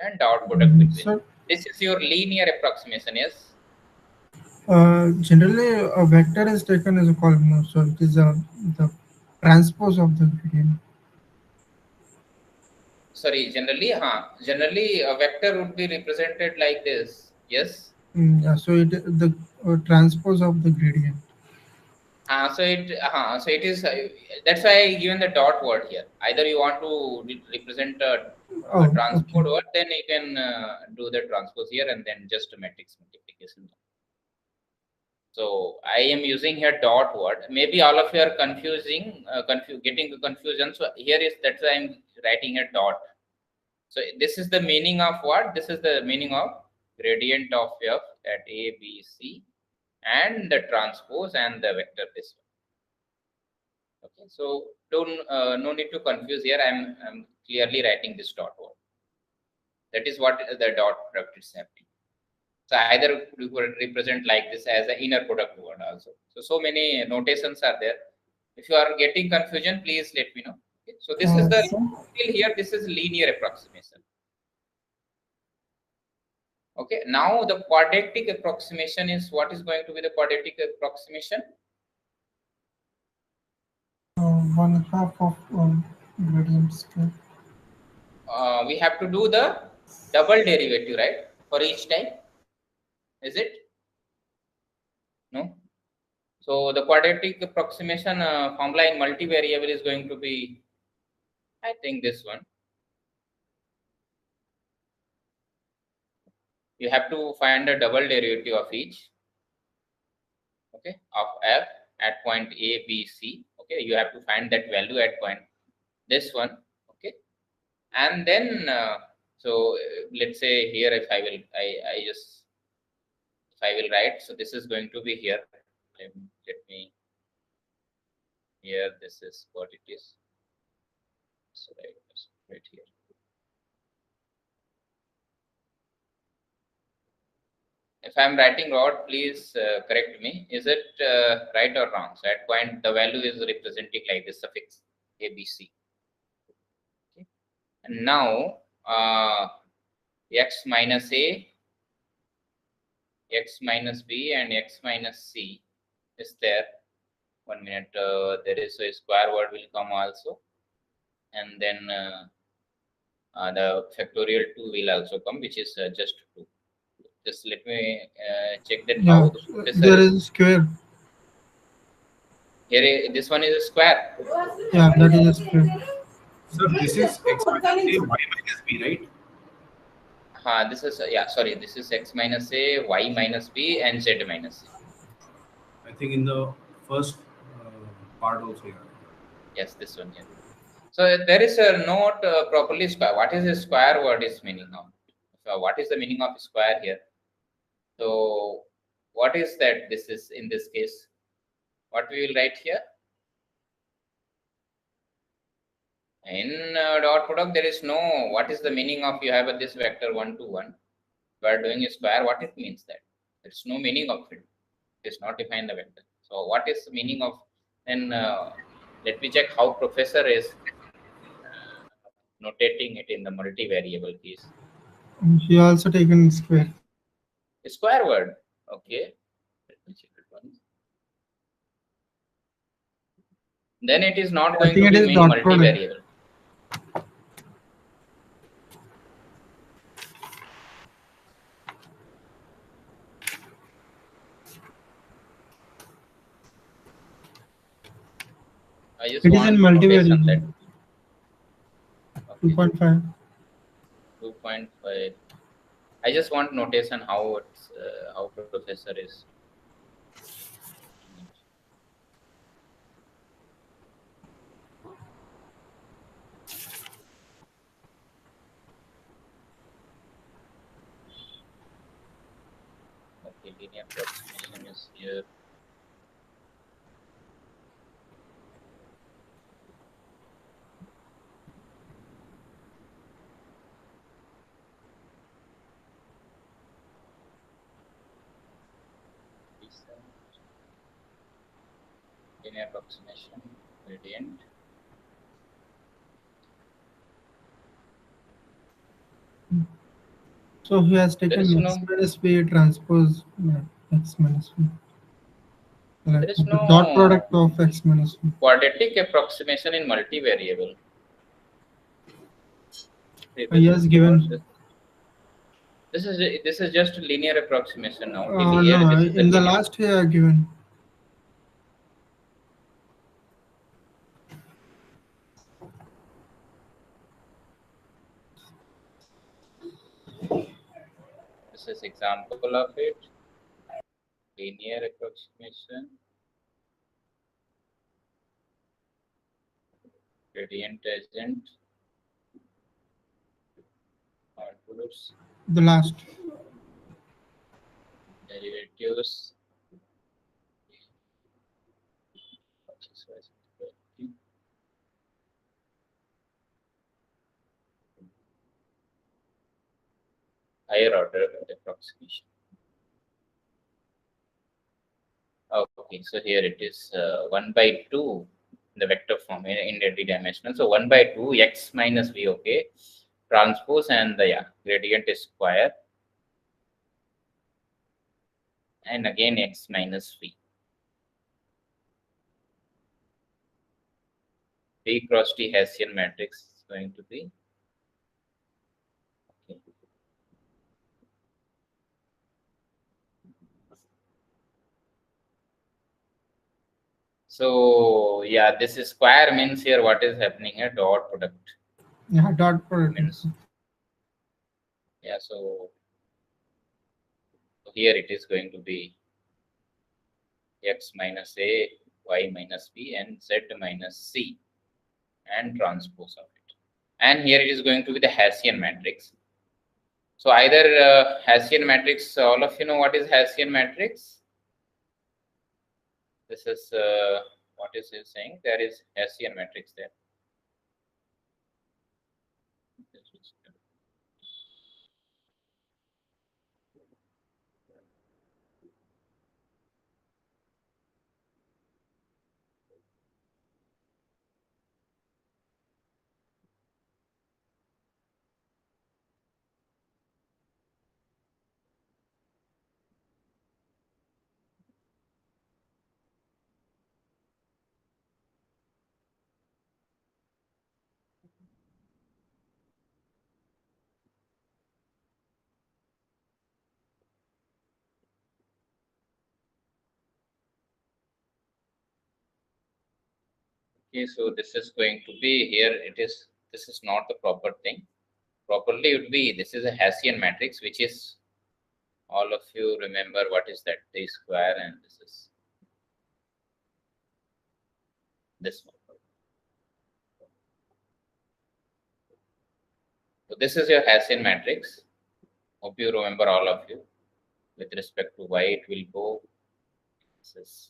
and dot product between. So, This is your linear approximation, yes? generally, a vector is taken as a column, so it is the transpose of the gradient. Sorry, generally a vector would be represented like this, yes? Yeah, so the transpose of the gradient. So it is. That's why I given the dot word here. Either you want to represent a Oh, transpose okay. word, then you can do the transpose here and then just a matrix multiplication. So I am using here dot word. Maybe all of you are getting the confusion. So here is, that's why I'm writing a dot. So this is the meaning of what? This is the meaning of gradient of f at a, b, c, and the transpose and the vector this one. Okay, so don't no need to confuse here. I'm clearly writing this dot word. That is what the dot product is happening. So either you could represent like this as an inner product word also. So many notations are there. If you are getting confusion, please let me know. Okay? So this is the still here. This is linear approximation. Okay. Now the quadratic approximation is, what is going to be the quadratic approximation? 1/2 of gradient square. We have to do the double derivative, right, for each time. Is it? No. So the quadratic approximation formula in multivariable is going to be, I think, this one. You have to find a double derivative of each, okay, of f at point a, b, c. Okay, you have to find that value at point this one. Okay, and then let's say here, if I will, I just, if I will write, so this is going to be here. Let me here. This is what it is. So right here. If I'm writing wrong, please correct me. Is it right or wrong? So at point, the value is representing like this suffix ABC. Okay. And now x minus a, x minus b, and x minus c is there. 1 minute. There is a square word will come also, and then the factorial 2 will also come, which is just 2. Just let me check that how the professor there is square. Here, this one is a square. Yeah, that is a square. So this is x minus a, y minus b, right? This is sorry. This is x minus a, y minus b, and z minus c. I think in the first part also. Yeah. Yes, this one here. So there is a not properly square. What is the square word is meaning of? So what is the meaning of square here? So what is that? This is in this case. What we will write here? In dot product, there is no. What is the meaning of you have this vector 1 to 1? You are doing a square. What it means that? There is no meaning of it. It is not defined the vector. So what is the meaning of? Then let me check how professor is notating it in the multivariable case. She also taken square. A square word. Okay. Let me check it once. Then it is not going to be mean multivariable. I just It is want in notation multivariable. that. Okay. 2.5. 2.5. I just want notation how it's how professor is. Okay, linear approximation is here. Linear approximation, gradient. So he has There taken is x no minus v transpose x minus v. there Like is the dot no product of x minus v. quadratic approximation in multivariable. He has given. This is just linear approximation now. Till here, No, this is the in the linear. last he had given. This is example of it. Linear approximation. Gradient agent. Outputs. The last. Derivatives. Higher order approximation. Okay, so here it is 1 by 2 the vector form in the d-dimensional. So 1 by 2 x minus v, okay, transpose, and the gradient is square, and again x minus v. V cross T Hessian matrix is going to be okay. So yeah, this is square means here what is happening here, dot product. Yeah, dot product. Means, yeah, so here it is going to be x minus a, y minus b, and z minus c, and transpose of it. And here it is going to be the Hessian matrix. So either Hessian matrix, all of you know what is Hessian matrix. This is what is he saying? There is Hessian matrix there. Okay, so this is going to be here. It is, this is not the proper thing. Properly it would be, this is a Hessian matrix, which is, all of you remember what is that, d square, and this is this one. So this is your Hessian matrix. Hope you remember, all of you. With respect to y, it will go, this is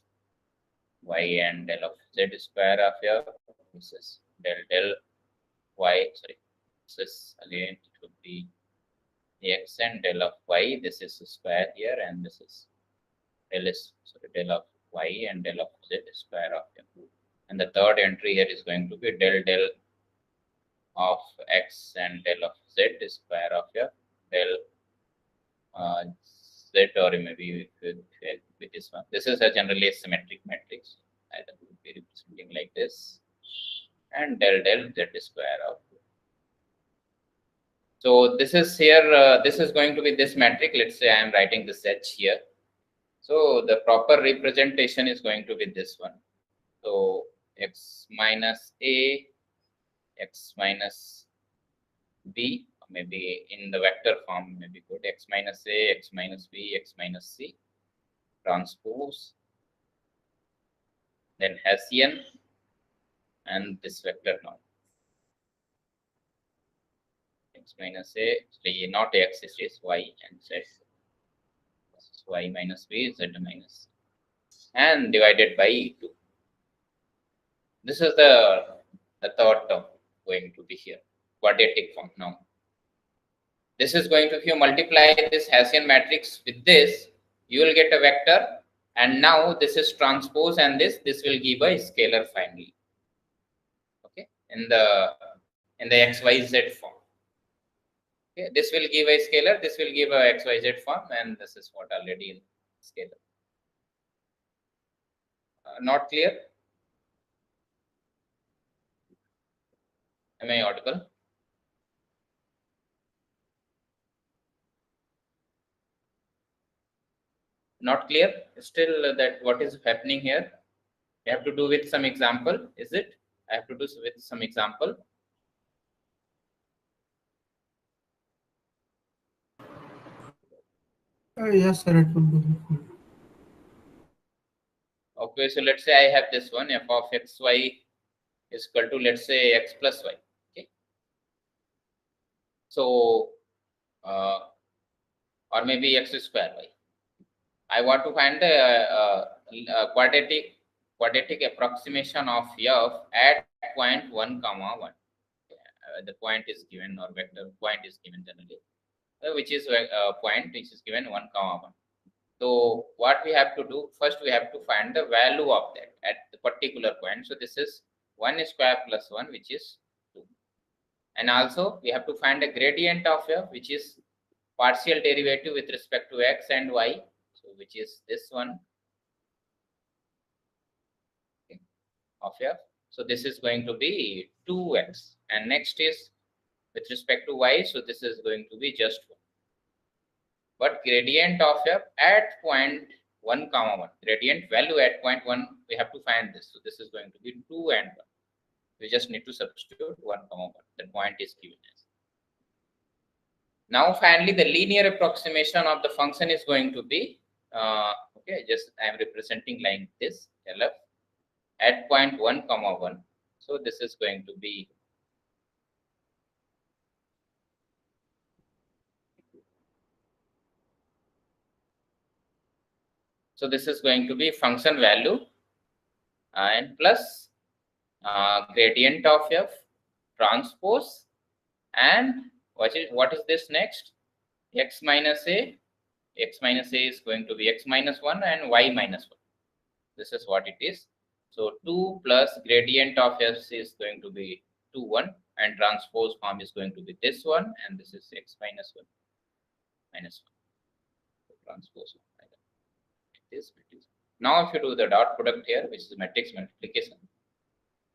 y and del of z square of your, this is del y, sorry, this is again, it would be x and del of y, this is square here, and this is del of y and del of z square of m. And the third entry here is going to be del of x and del of z square of your del z, or maybe with this one. This is a generally a symmetric matrix. Either would be representing like this, and del z square of. So this is here. This is going to be this matrix. Let's say I am writing this H here. So the proper representation is going to be this one. So x minus a, x minus b, maybe in the vector form, maybe good, x minus a, x minus b, x minus c, transpose, then Hessian, and this vector now. X minus a, actually not x, it is y and z. This is y minus b, z minus, and divided by 2. This is the third term going to be here, quadratic form. Now this is going to, if you multiply this Hessian matrix with this, you will get a vector, and now this is transpose, and this will give a scalar finally. Okay, in the XYZ form. Okay, this will give a scalar, this will give a xyz form, and this is what already in scalar. Not clear? Am I audible? Not clear? Still that what is happening here? You have to do with some example, is it? I have to do with some example. Yes, sir, it would be helpful. Okay, so let's say I have this one, f of xy is equal to, let's say, x plus y. Okay. So, or maybe x square y. I want to find the quadratic approximation of f at point 1 comma 1. The point is given, or vector point is given generally, which is a point which is given 1 comma 1. So what we have to do, first we have to find the value of that at the particular point. So this is 1 square plus 1, which is 2. And also we have to find a gradient of f, which is partial derivative with respect to x and y, so which is this one, okay, of f. So this is going to be 2x, and next is with respect to y, so this is going to be just 1. But gradient of f at point 1 comma 1, gradient value at point 1, we have to find this. So this is going to be 2 and 1. We just need to substitute 1 comma 1. The point is given as. Now finally the linear approximation of the function is going to be, okay, just I am representing like this, LF at point 1 comma 1. So this is going to be function value and plus gradient of f transpose, and what is this next? X minus a. X minus a is going to be x minus 1 and y minus 1. This is what it is. So 2 plus gradient of f is going to be 2 1, and transpose form is going to be this one, and this is x minus 1 minus 1. So transpose form. Now if you do the dot product here, which is matrix multiplication,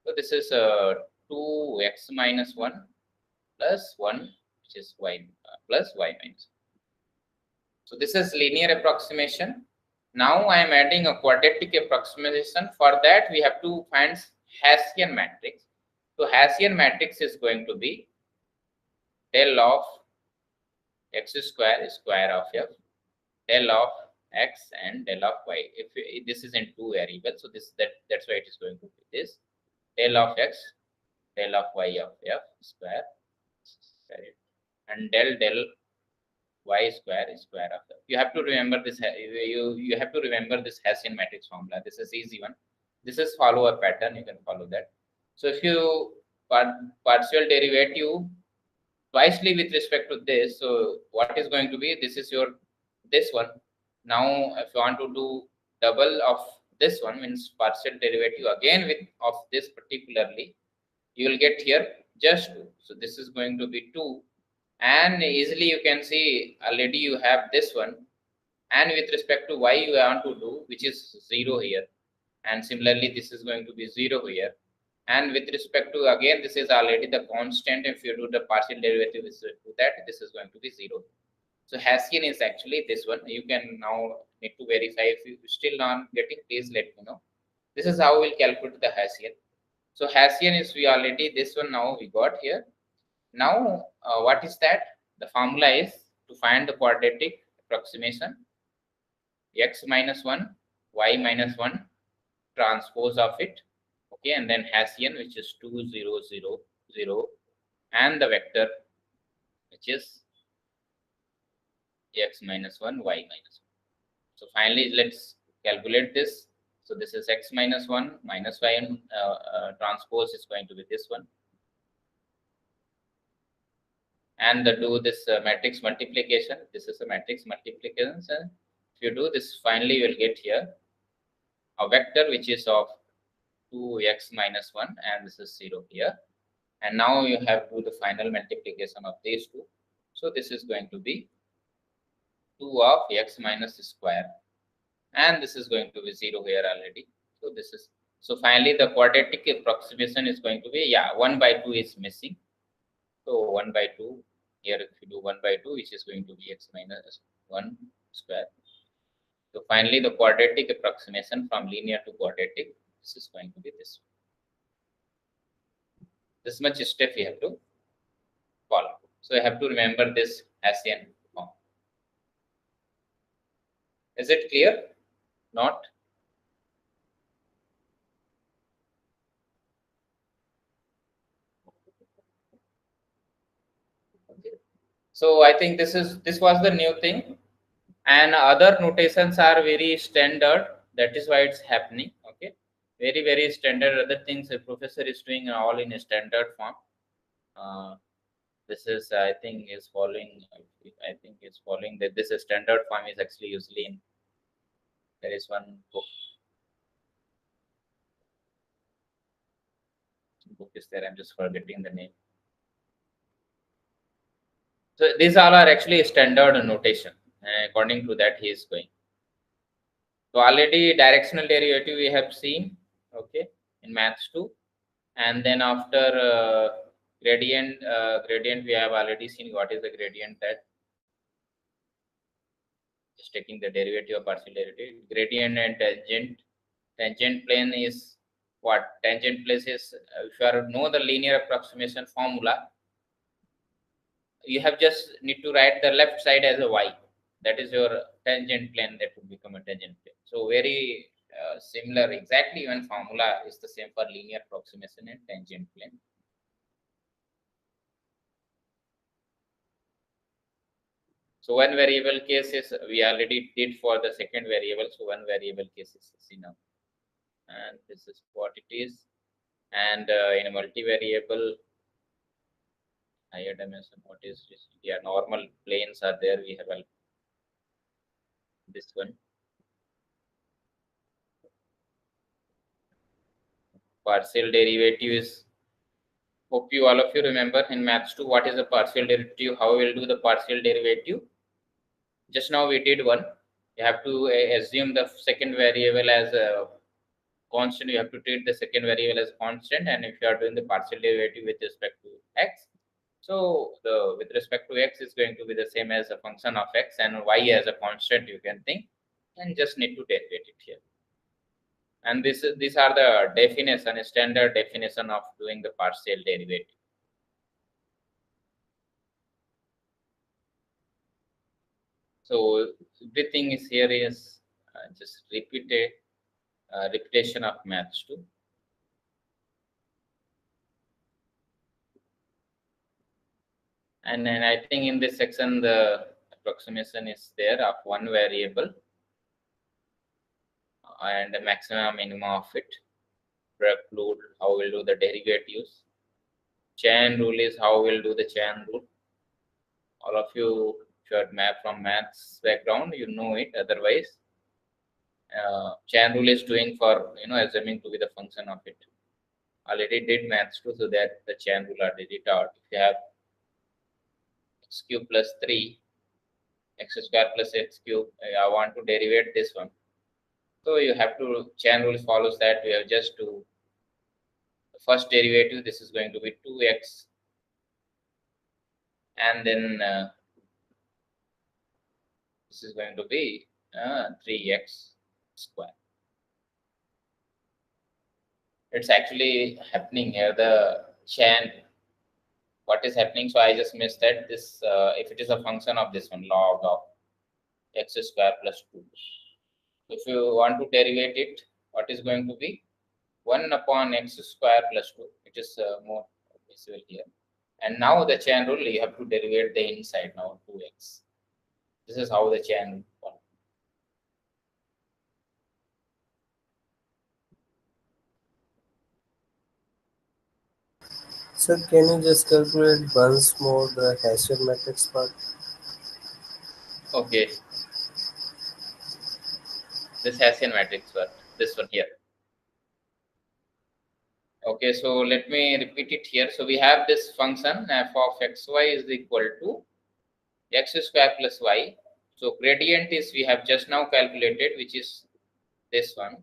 so this is 2x minus 1 plus 1, which is y plus y minus 1. So this is linear approximation. Now I am adding a quadratic approximation. For that we have to find Hessian matrix. So Hessian matrix is going to be del of x square of f, del of x and del of y. If this is in two variables, so that's why it is going to be this del of x, del of y of f square, and del y square is square of f. You have to remember this. You have to remember this Hessian matrix formula. This is easy one. This is follow a pattern. You can follow that. So if you partial derivative twicely with respect to this, so what is going to be? This is your this one. Now if you want to do double of this one, means partial derivative again with of this particularly, you will get here just 2. So this is going to be 2, and easily you can see already you have this one, and with respect to y you want to do, which is 0 here, and similarly this is going to be 0 here, and with respect to again this is already the constant. If you do the partial derivative to that, this is going to be 0. So Hessian is actually this one. You can now need to verify. If you still not getting, please let me know. This is how we'll calculate the Hessian. So Hessian is we already this one now we got here. Now what is that? The formula is to find the quadratic approximation x minus 1, y minus 1, transpose of it, okay, and then Hessian, which is 2 0 0 0, and the vector which is x minus 1, y minus 1. So finally let's calculate this. So this is x minus 1 minus y, and transpose is going to be this one, and do this matrix multiplication. This is a matrix multiplication. So if you do this, finally you will get here a vector which is of 2x minus 1, and this is 0 here. And now you have to do the final multiplication of these two. So this is going to be 2 of x minus square, and this is going to be 0 here already. So this is, so finally the quadratic approximation is going to be, 1 by 2 is missing. So 1 by 2 here, if you do 1 by 2, which is going to be x minus 1 square. So finally the quadratic approximation from linear to quadratic, this is going to be this. This much step you have to follow. So you have to remember this ASEAN form. Is it clear? Not? Okay. So I think this was the new thing, and other notations are very standard. That is why it's happening. Okay, very standard. Other things the professor is doing all in a standard form. This is, I think, is following. I think it's following that this standard form is actually usually in. There is one book. Book is there. I'm just forgetting the name. So these all are actually standard notation. According to that, he is going. So already directional derivative we have seen, okay, in maths 2, and then after gradient we have already seen what is the gradient, that just taking the derivative of partial derivative. Gradient and tangent plane is what? Tangent plane is, if you know the linear approximation formula, you have just need to write the left side as a y. That is your tangent plane. That would become a tangent plane. So very similar. Exactly even formula is the same for linear approximation and tangent plane. So one variable case is we already did for the second variable. So one variable case is now, and this is what it is. And in a multivariable higher dimension, what is this? Yeah, normal planes are there. We have this one. Partial derivative is, hope you all of you remember in maths 2 what is the partial derivative, how we will do the partial derivative. Just now we did one. You have to assume the second variable as a constant. You have to treat the second variable as constant, and if you are doing the partial derivative with respect to x, so the with respect to x is going to be the same as a function of x, and y as a constant you can think, and just need to derivate it here. And these are the definition, standard definition of doing the partial derivative. So everything is here is just repetition of maths 2. And then I think in this section the approximation is there of one variable and the maximum minimum of it. Preclude how we'll do the derivatives. Chain rule is how we'll do the chain rule. All of you, if you are from maths background, you know it. Otherwise, chain rule is doing for assuming to be the function of it. Already did maths too, so that the chain rule already taught. If you have x cube plus 3, x square plus x cube, I want to derivate this one. So you have to, chain rule follows that we have just to, the first derivative, this is going to be 2x, and then this is going to be 3x square. It's actually happening here, the chain. What is happening? So I just missed that. This, if it is a function of this one, log of x square plus 2. If you want to derivate it, what is going to be 1 upon x square plus 2. It is more visible here. And now the chain rule, you have to derivate the inside now, 2x. This is how the chain rule. Sir, can you just calculate once more the Hessian matrix part? Okay. This Hessian matrix part, this one here. Okay, so let me repeat it here. So we have this function f of xy is equal to x square plus y. So gradient is we have just now calculated, which is this one.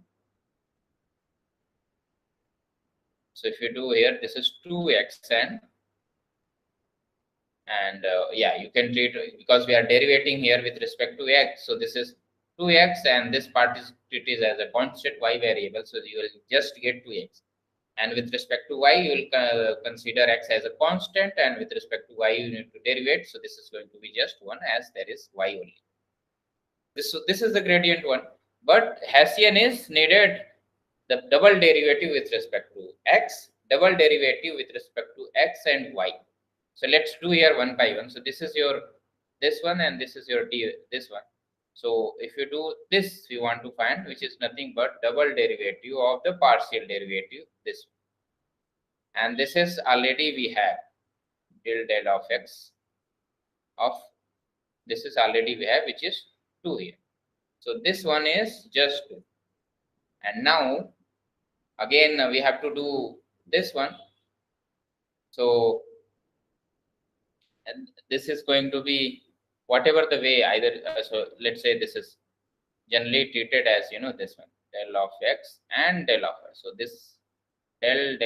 So if you do here, this is 2x and yeah, you can treat, because we are derivating here with respect to x. So this is 2x and this part is treated as a constant y variable. So you will just get 2x. And with respect to y, you will consider x as a constant, and with respect to y, you need to derivate. So this is going to be just 1 as there is y only. This is the gradient one, but Hessian is needed the double derivative with respect to x, double derivative with respect to x and y. So let's do here one by one. So this is your this one and this is your this one. So if you do this, we want to find, which is nothing but double derivative of the partial derivative this one. And this is already we have del of x of this is already we have, which is 2 here. So this one is just 2. And now again we have to do this one. So and this is going to be whatever the way, either so let's say this is generally treated as this one, del of x and del of y. So this del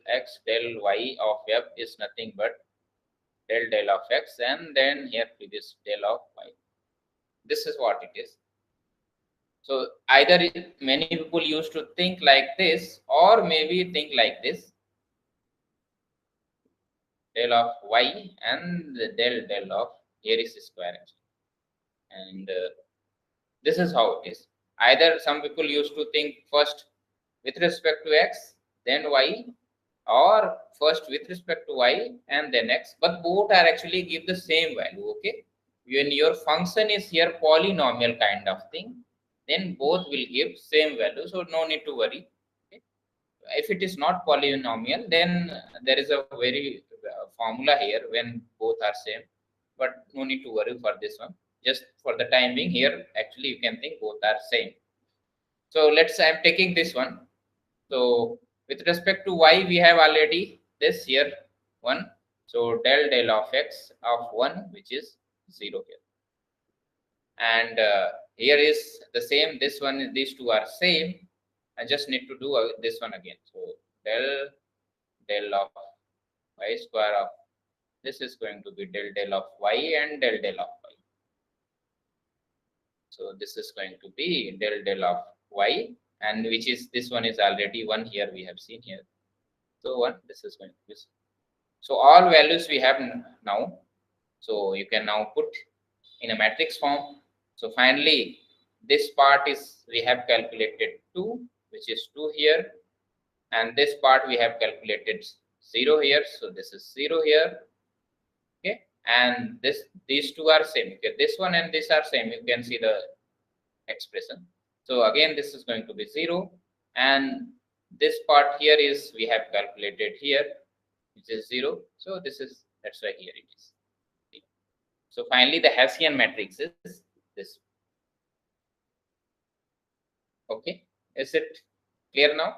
x del y of f is nothing but del of x, and then here this del of y. This is what it is. So either many people used to think like this, or maybe think like this, del of y and del of here is square, and this is how it is. Either some people used to think first with respect to x, then y, or first with respect to y and then x, but both are actually give the same value. Okay, when your function is here polynomial kind of thing, then both will give same value, so no need to worry. Okay? If it is not polynomial, then there is a very formula here when both are same, but no need to worry for this one. Just for the time being here, actually you can think both are same. So let's say I'm taking this one. So with respect to y, we have already this here 1. So del of x of 1, which is 0 here. And here is the same. This one, these two are same. I just need to do this one again. So del of y square of this is going to be del of y and del of y. So this is going to be del of y, and which is this one is already 1 here, we have seen here. So 1, this is going to be. So all values we have now. So you can now put in a matrix form. So finally, this part is we have calculated 2, which is 2 here, and this part we have calculated 0 here. So this is 0 here. Okay, and these two are same. Okay, this one and this are same. You can see the expression. So again, this is going to be 0, and this part here is we have calculated here, which is 0. So this is, that's why here it is. So finally, the Hessian matrix is this. Okay, is it clear now?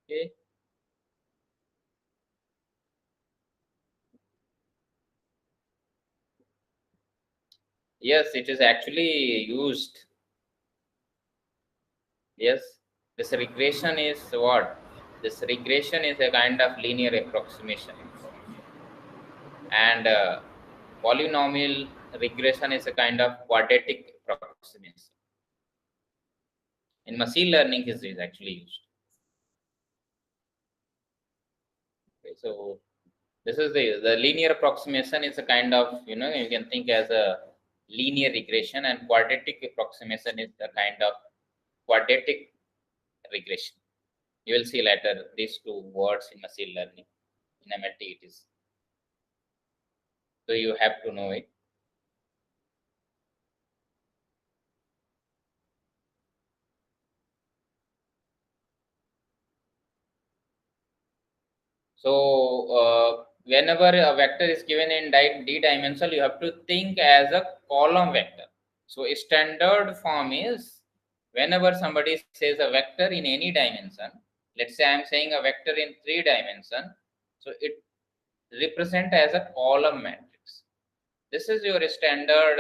Okay. Yes, it is actually used. Yes, this regression is what? This regression is a kind of linear approximation, and polynomial regression is a kind of quadratic approximation. In machine learning, this is actually used. Okay, so this is the linear approximation is a kind of, you can think as a linear regression, and quadratic approximation is the kind of quadratic regression. You will see later these two words in machine learning. In MLT it is. So you have to know it. So whenever a vector is given in d-dimensional, you have to think as a column vector. So a standard form is whenever somebody says a vector in any dimension, let's say I am saying a vector in 3 dimension, so it represent as a column matrix. This is your standard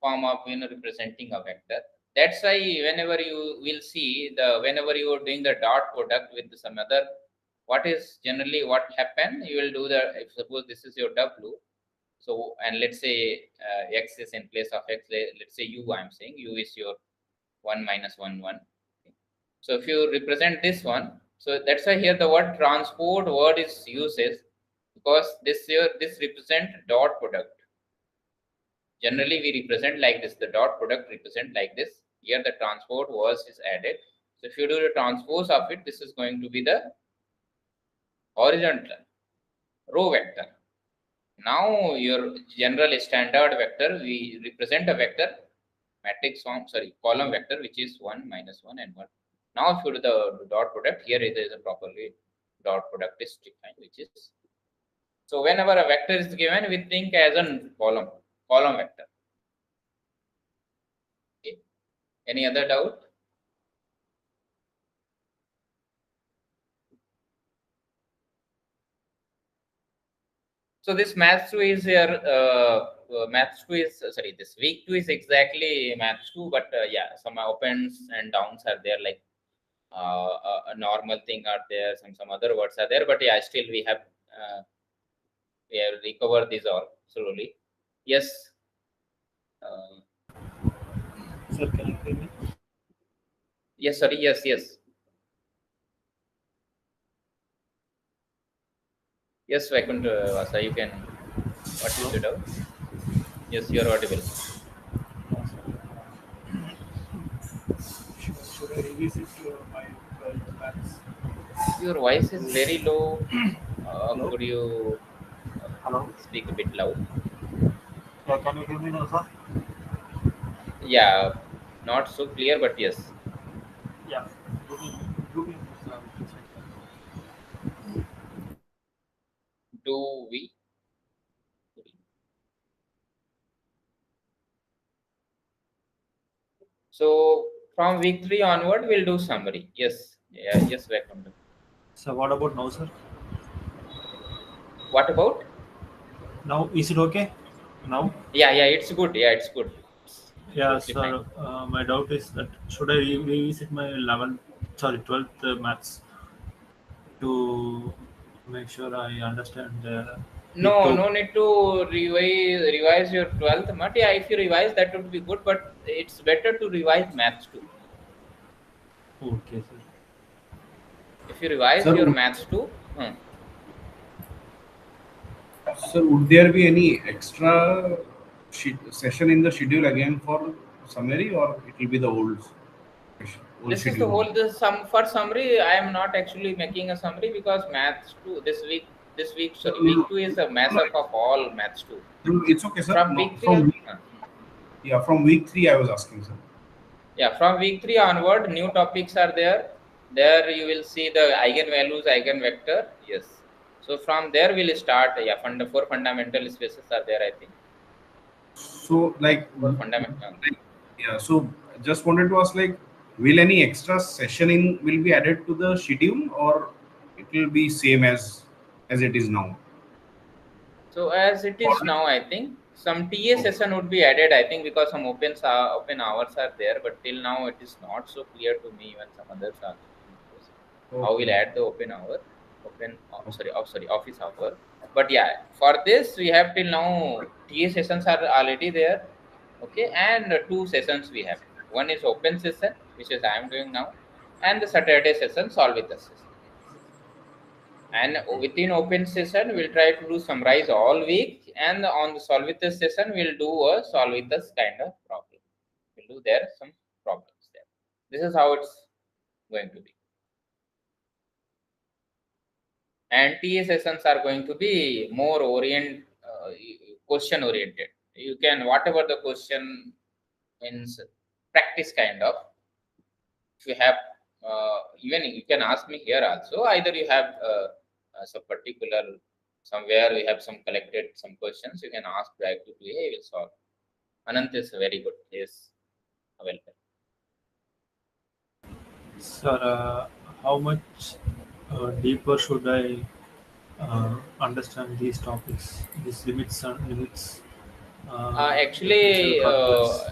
form of representing a vector. That's why whenever you will see whenever you are doing the dot product with some other, what is generally what happen, you will do if suppose this is your W, so and let's say x is in place of x, let's say u, I am saying u is your 1 minus 1 1. So if you represent this one, so that's why here the word transport word is uses, because this represent dot product. Generally we represent like this, the dot product represent like this. Here the transport was is added. So if you do the transpose of it, this is going to be the horizontal row vector. Now your general standard vector, we represent a vector matrix form, column vector, which is 1 minus 1 and 1. Now if you do the dot product, here it is a properly dot product is defined, which is, so whenever a vector is given, we think as a column vector. Okay. Any other doubt? So this math 2 is here, math 2 is, this week 2 is exactly math 2, but yeah, some opens and downs are there, like a normal thing are there, some other words are there, but yeah, still we have recovered these all slowly. Yes. Sir, can you hear me? Yes, sorry, yes. Yes, Vaikuntha Vasa, you can. What is your doubt? Yes, you are audible. Should I revisit my 12th maths? Your voice is very low. Hello? Could you speak a bit loud? Yeah, can you hear me now, sir? Yeah, not so clear, but yes. Yeah. Do we? So from week 3 onward, we'll do summary. Yes, yes, Vaikuntha. So what about now, sir? What about? Now, is it okay? Now? Yeah, it's good. Yeah, it's good. Yeah, Totally sir. My doubt is that should I revisit my 12th maths to make sure I understand No need to revise your 12th math. Yeah, if you revise, that would be good, but it's better to revise maths too. Okay, sir. If you revise your maths too. So would there be any extra session in the schedule again for summary, or it will be the old This is the schedule? whole for summary. I am not actually making a summary because maths 2 this week week 2 is a mess up of all maths 2. It's okay, sir. From week 3 from week 3 I was asking, sir. Yeah, from week 3 onward, new topics are there. There you will see the eigenvalues, eigenvector. Yes. So from there we'll start. Yeah, four fundamental spaces are there, I think. So like fundamental. Yeah. So just wanted to ask, like, will any extra session will be added to the schedule, or it will be same as it is now? So as it is now, I think some TA session would be added. I think because some open hours are there, but till now it is not so clear to me. Even some others are. How we'll add the open hour, office hour. But yeah, for this we have till now TA sessions are already there. Okay, and 2 sessions we have. One is open session, which is I am doing now, and the Saturday session solve with us session. And within open session, we'll try to do summarize all week, and on the solve with us session, we'll do a solve with us kind of problem. We'll do there some problems there. This is how it's going to be. And TA sessions are going to be more question oriented. You can, whatever the question means, practice kind of. If you have, even you can ask me here also, either you have some particular, somewhere we have some collected some questions, you can ask directly to, hey, we'll solve. Anant is very good. He is welcome. Sir, how much deeper should I understand these topics, these limits and limits, differential Actually, calculus?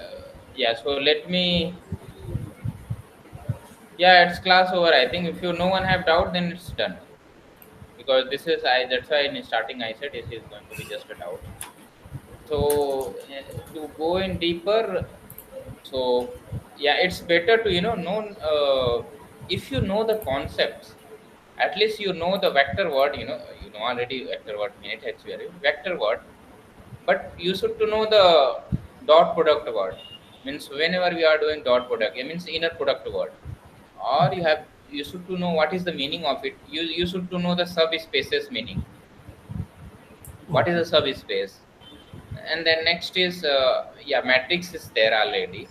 yeah. So let me. Yeah, it's class over. I think if you no one have doubt, then it's done. Because this is I. That's why in starting I said this is going to be just a doubt. So to go in deeper, so yeah, it's better to if you know the concepts, at least you know the vector word. You know already vector word minute actually vector word, but you should to know the dot product word. Means whenever we are doing dot product, it means inner product word, or you should to know what is the meaning of it. You should to know the subspaces meaning. What is Okay, a sir. subspace? And then next is yeah, matrix is there already.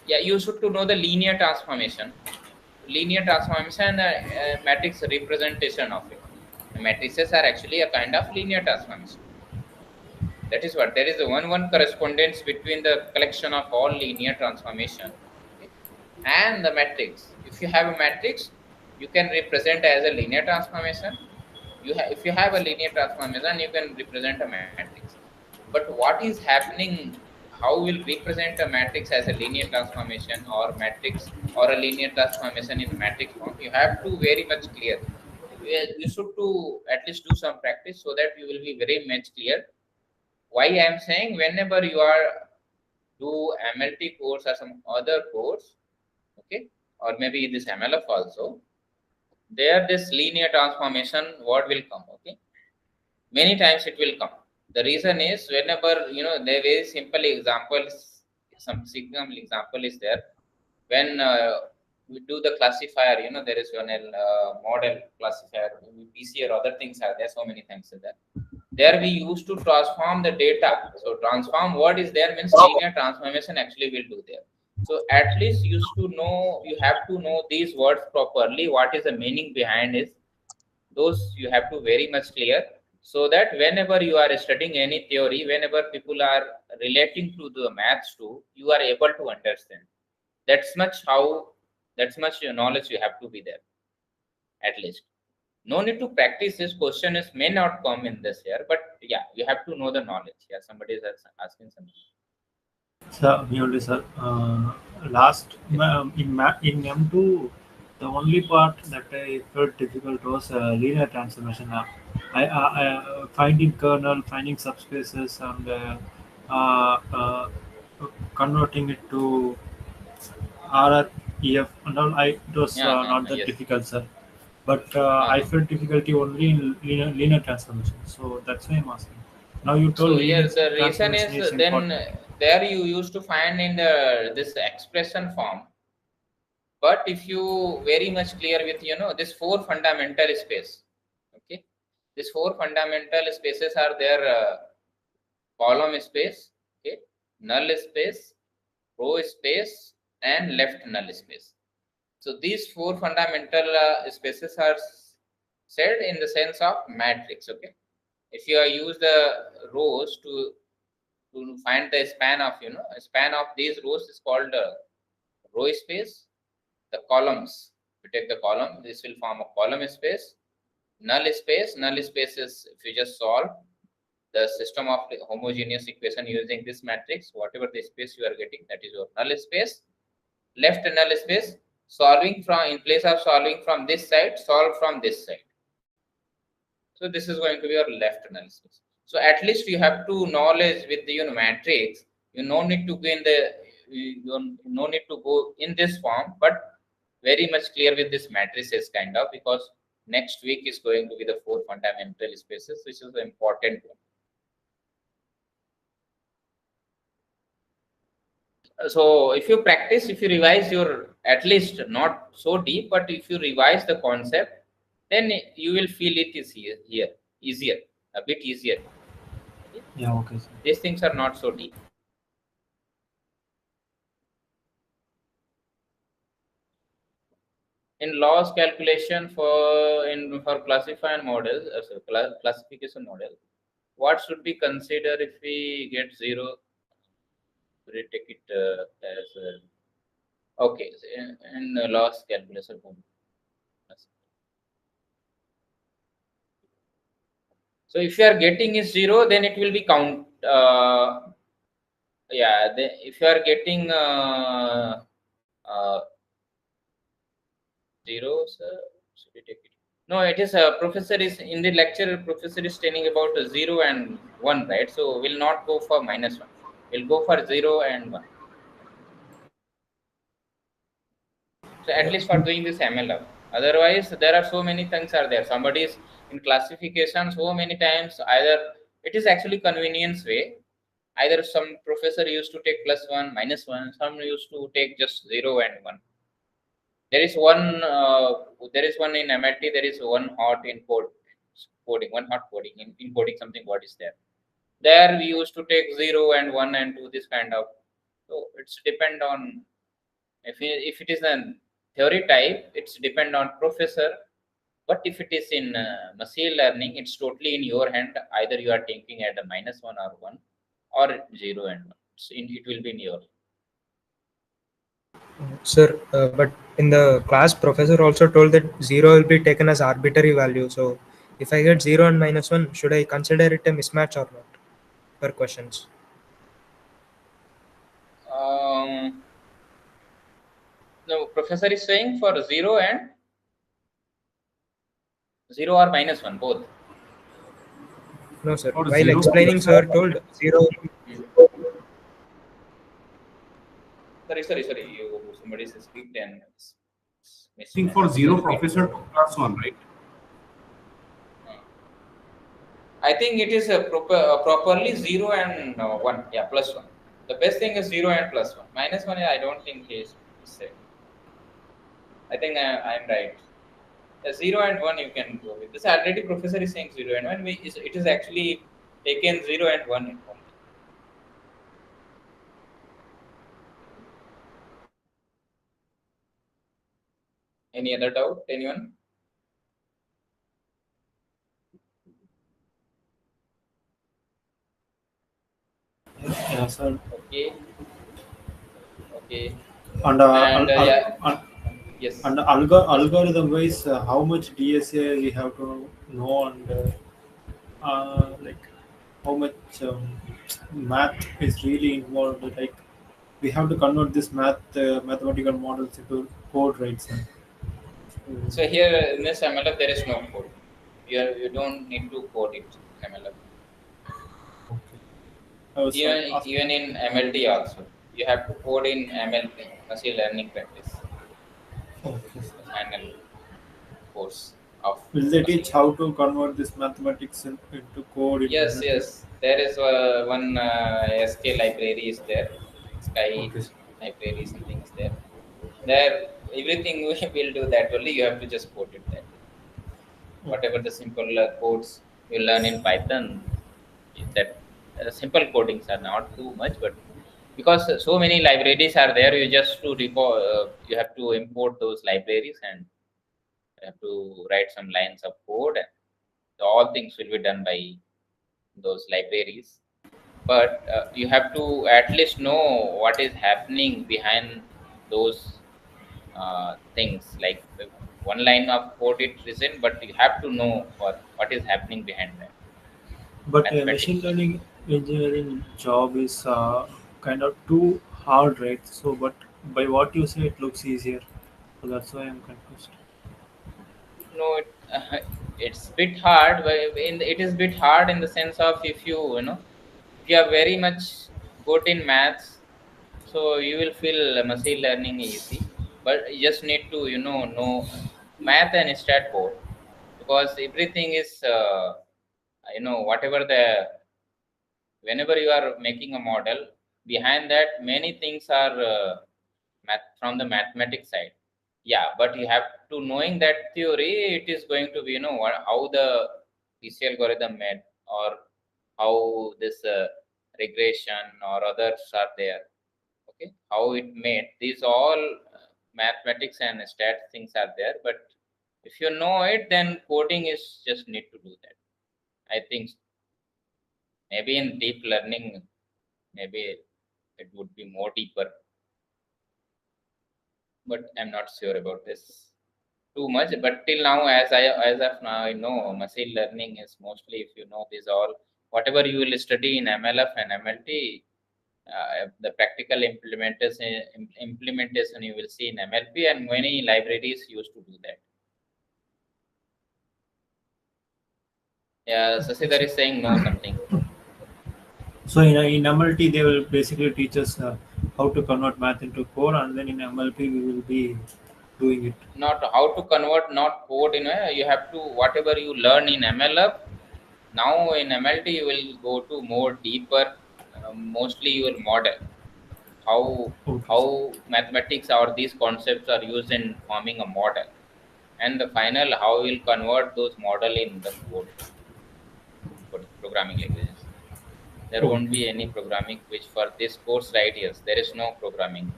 Yeah, you should to know the linear transformation and matrix representation of it. The matrices are actually a kind of linear transformation. That is what there is a one correspondence between the collection of all linear transformation, okay, and the matrix. If you have a matrix, you can represent as a linear transformation. If you have a linear transformation, you can represent a matrix. But what is happening? How will represent a matrix as a linear transformation or matrix or a linear transformation in matrix form? You have to very much clear. You should to at least do some practice so that you will be very much clear. Why I am saying whenever you are do MLT course or some other course, okay, or maybe this MLF also, there this linear transformation word will come, okay, many times it will come. The reason is whenever the very simple examples, some signal example is there. When we do the classifier, there is one model classifier, PC or other things are there. So many things are there. There we used to transform the data. So transform what is there means linear transformation actually will do there. So at least you have to know these words properly. What is the meaning behind is those you have to very much clear, so that whenever you are studying any theory, whenever people are relating to the maths too, you are able to understand. That's much how, that's much your knowledge you have to be there, at least. No need to practice. This question is may not come in this year, but yeah, you have to know the knowledge. Yeah, somebody is asking something. Sir, only sir. Last in M2, the only part that I felt difficult was linear transformation. Finding kernel, finding subspaces, and converting it to RREF and all. It was Yeah, not that yes. difficult, sir. But I Uh-huh. felt difficulty only in linear transformation. So that's why I'm asking. Now you told So linear here the reason transformation is is then important. there you used to find in the this expression form. But if you very much clear with this four fundamental space, okay, these four fundamental spaces are there: column space, okay, null space, row space, and left null space. So these four fundamental spaces are said in the sense of matrix. Okay, if you use the rows to find the span of a span of these rows is called row space. The columns, if you take the column, this will form a column space. Null space is if you just solve the system of the homogeneous equation using this matrix, whatever the space you are getting, that is your null space. Left null space, solving from, in place of solving from this side, solve from this side. So this is going to be your left null space. So at least you have to knowledge with the matrix. You no need to go in the no need to go in this form, but very much clear with this matrices kind of, because next week is going to be the four fundamental spaces, which is the important one. So if you practice, if you revise your, at least not so deep, but if you revise the concept, then you will feel it is here easier, a bit easier. Okay? Yeah, okay, sir. These things are not so deep. In loss calculation for classifying models, classification model, what should be considered if we get zero? We take it as Okay, so in loss calculus. So if you are getting is 0, then it will be count. Yeah, if you are getting 0, sir, should we take it? No, it is professor is in the lecture. Professor is telling about 0 and 1, right? So we'll not go for -1. We'll go for 0 and 1. So at least for doing this MLF. Otherwise, there are so many things are there. Somebody is in classification so many times. Either it is actually convenience way. Either some professor used to take +1, -1. Some used to take just 0 and 1. There is one. There is one in MLT. There is one hot in coding. One hot coding in coding something. What is there? There we used to take 0 and 1 and 2. This kind of. So it's depend on if it is a theory type. It's depend on professor. But if it is in machine learning, it's totally in your hand. Either you are thinking at a -1 or 1, or 0 and 1. It will be in your. Sir, but in the class, professor also told that 0 will be taken as arbitrary value. So if I get 0 and -1, should I consider it a mismatch or not? Per questions. No, professor is saying for 0 and 0 or -1 both. No, sir. For While 0, explaining, professor. sir told 0. Sorry. Somebody says speak and I think for 0, professor +1, right? I think it is a properly 0 and 1. Yeah, +1. The best thing is 0 and +1. -1, I don't think he is said. I think I'm right. 0 and 1 you can go with. This already professor is saying 0 and 1. It is actually taken 0 and 1 only. Any other doubt? Anyone? Yeah, sir. Okay. And Yeah. Yes. And algorithm wise, how much DSA we have to know, and like how much math is really involved. Like we have to convert this mathematical models into code, right, sir? So here in this MLF there is no code. You don't need to code it in MLF. Okay. I was Even in MLT also, you have to code in MLP, machine learning practice. Okay. The final course of Will they machine teach learning. how to convert this mathematics into code in MLT? Yes. There is one SK library is there. Sky Okay. library something is there. There everything we will do that only. You have to just code it that way. Whatever the simple codes you learn in Python, that simple codings are not too much, but because so many libraries are there, you just to you have to import those libraries and you have to write some lines of code, and all things will be done by those libraries. But you have to at least know what is happening behind those things. Like one line of code it isn't, but you have to know what is happening behind that But machine mathematics. learning engineering job is kind of too hard, right? So, but by what you say, it looks easier. So that's why I'm confused. No, it's bit hard. But it is bit hard in the sense of if you are very much good in maths, so you will feel machine learning easy. But you just need to know math and stat both, because everything is whatever the whenever you are making a model, behind that many things are math from the mathematics side. Yeah, but you have to knowing that theory, it is going to be how the PC algorithm made, or how this regression or others are there. Okay, how it made these all mathematics and stat things are there. But if you know it, then coding is just need to do that, I think. Maybe in deep learning, maybe it would be more deeper. but I'm not sure about this too much. But till now, as of now, I know machine learning is mostly, if you know these all, whatever you will study in MLF and MLT, the practical implementation you will see in MLP, and many libraries used to do that. Yeah, Sasidhar is saying no something. So in MLT, they will basically teach us how to convert math into code, and then in MLP, we will be doing it. Not how to convert, not code. You have to, whatever you learn in MLF. Now in MLT, you will go to more deeper, mostly your model, how Okay. how mathematics or these concepts are used in forming a model, and the final how you will convert those model in the code for programming languages. There won't Okay. be any programming which for this course, right? Yes, there is no programming.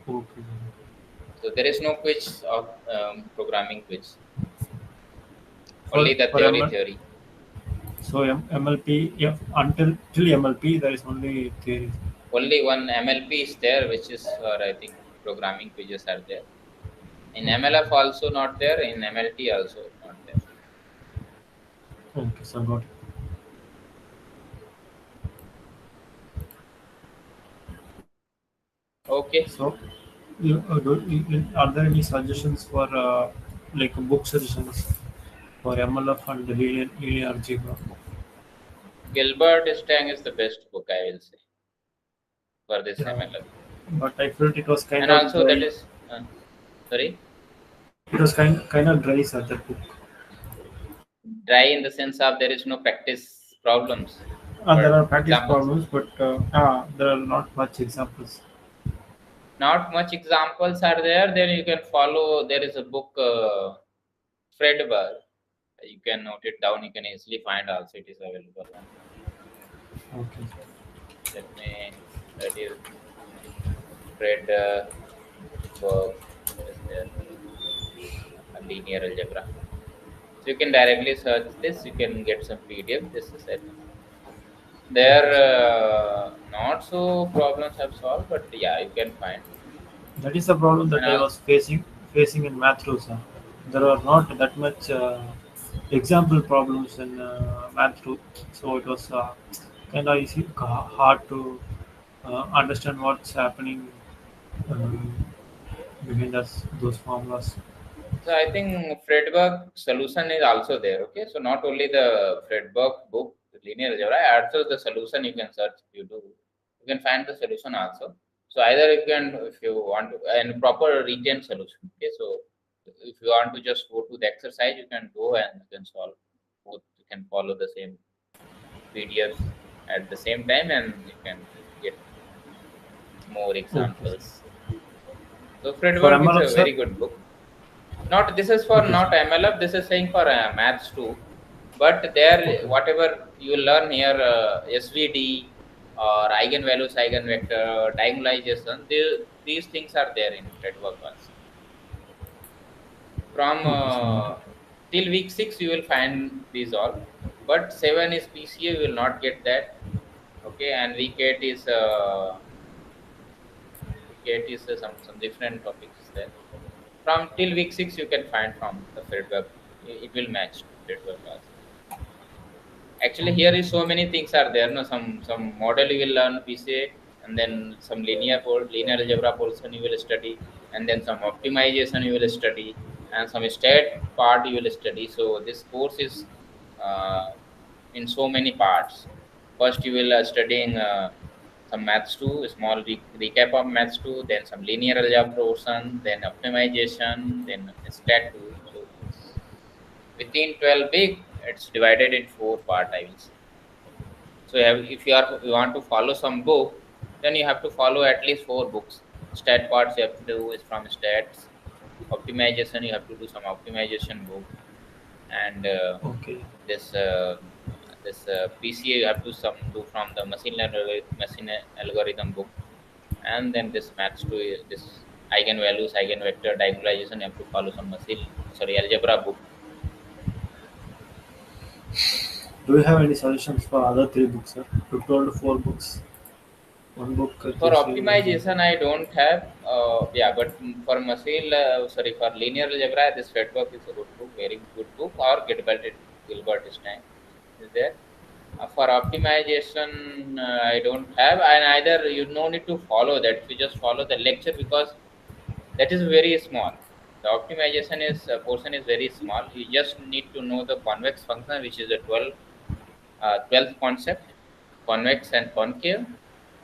Okay. So there is no quiz of programming quiz. For Only the for ML, theory. so MLP, yeah, until till MLP, there is only theory. Only one MLP is there, which is for, I think, programming quizzes are there. In Okay. MLF also not there. In MLT also not there. Okay, so got it. Okay. So, are there any suggestions for like book suggestions for MLF and the linear algebra? Gilbert Stang is the best book, I will say, for this Yeah, MLF. but I felt it was kind And of also that dry. is, sorry, It was kind of dry, sir, that book. dry in the sense of there is no practice problems And there or are practice examples. problems, but there are not much examples. Not much examples are there. Then you can follow. There is a book, Fredberg. You can note it down. You can easily find also. It is available. Okay. Let me. That is Fredberg. What is there? A linear algebra. So you can directly search this. You can get some PDF. This is it. There, not so problems have solved, but yeah, you can find. That is the problem that And I was facing in math too, sir. There are not that much example problems in math too, so it was kind of easy, hard to understand what's happening um, behind us those formulas. so I think Fredberg solution is also there. Okay, so not only the Fredberg book, the linear algebra, also the solution you can search. You can find the solution also. So either you can, if you want to, and proper written solution. Okay, so if you want to just go to the exercise, you can go and you can solve both. You can follow the same PDFs at the same time, and you can get more Okay, sir. examples. So For Fredberg is MLF, a sir. very good book. Not this is for Okay, not sir. MLF. This is saying for maths too. But there, Okay. whatever you learn here, SVD or eigenvalues, eigenvector, diagonalization, these things are there in Fredberg also. From Okay, sir. Got it. till week 6, you will find these all. But 7 is PCA. You will not get that. Okay, and week 8 is some different topics there. From till week 6, you can find from the Fredberg. It will match Fredberg also. Actually, here is so many things are there. No, some model you will learn PCA, and then some linear algebra portion you will study, and then some optimization you will study, and some stat part you will study. So this course is uh, in so many parts. First, you will studying some maths 2, small recap of maths 2, then some linear algebra portion, then optimization, then stat 2. So it's within 12 week, it's divided in 4 part, I will say. So if you want to follow some book, then you have to follow at least 4 books. Stat parts you have to do is from stats. Optimization you have to do some optimization book, and Okay. this PCA you have to some do from the machine algorithm book, and then this maths to this eigenvalues, eigenvector, diagonalization you have to follow some algebra book. Do you have any suggestions for other three books, sir? You told four books. one book. For optimization, I don't have. Yeah, but for for linear algebra, this Fredberg is a good book, very good book. Or Gilbert Stein is there. For optimization, I don't have, and either you no need to follow that. If you just follow the lecture, because that is very small. The optimization is portion is very small. You just need to know the convex function, which is a 12th concept, convex and concave.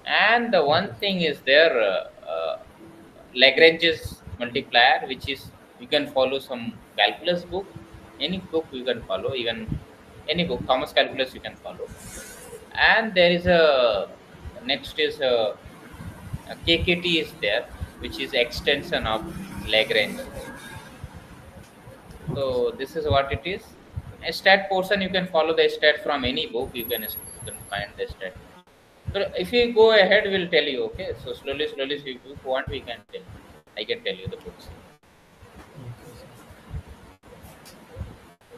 And the one thing is there, Lagrange's multiplier, which is you can follow some calculus book, any book you can follow, even any book, Thomas Calculus you can follow. And there is next is a KKT is there, which is extension of Lagrange. So this is what it is. A stat portion you can follow the stat from any book. You can find the stat. So if you go ahead, we'll tell you. Okay. So slowly, if you want, we can tell. I can tell you the books.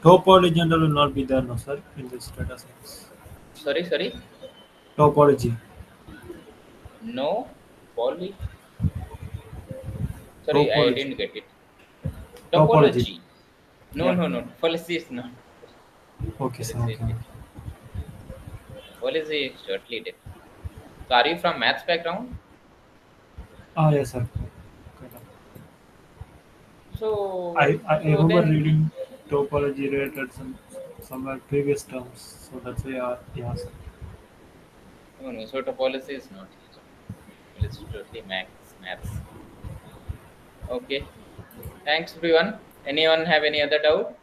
Topology general will not be there, no sir, in this data science. Sorry. Topology. No, poly. Sorry, Topology. I didn't get it. Topology. No. Policy is not. Okay, sir. Okay. Policy is totally different. So are you from maths background? Yes, sir. So I remember reading topology related some previous terms, so that's why I asked. No. So topology is not used. It's totally maths. Okay. Thanks everyone. Anyone have any other doubt?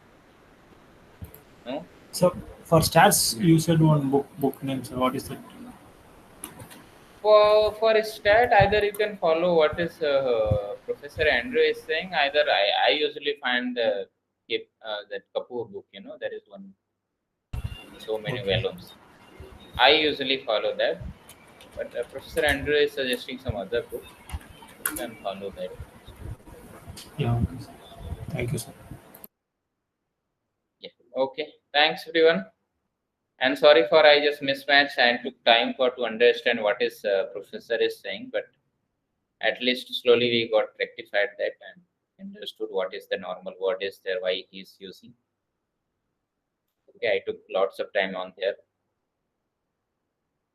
No. So for stats, you said one book name. So what is it? For a stat, either you can follow what is Professor Andrew is saying. Either I usually find that Kapoor book. There is one, so many volumes. I usually follow that, but Professor Andrew is suggesting some other book. You can follow that. Yeah. Okay, sir. Thank you, sir. Yeah. Okay. Thanks everyone. And sorry for I just mismatched and took time to understand what is professor is saying, but at least slowly we got rectified that and understood what is the normal word is there, why he is using. Okay, I took lots of time on there.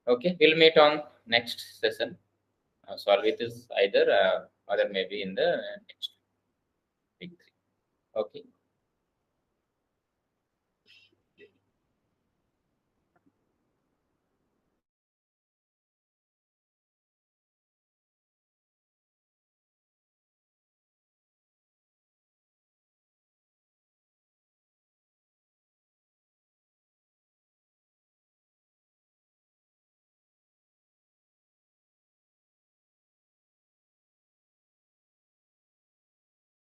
Okay, we'll meet on next session. Solve it is either or maybe in the next week 3. Okay.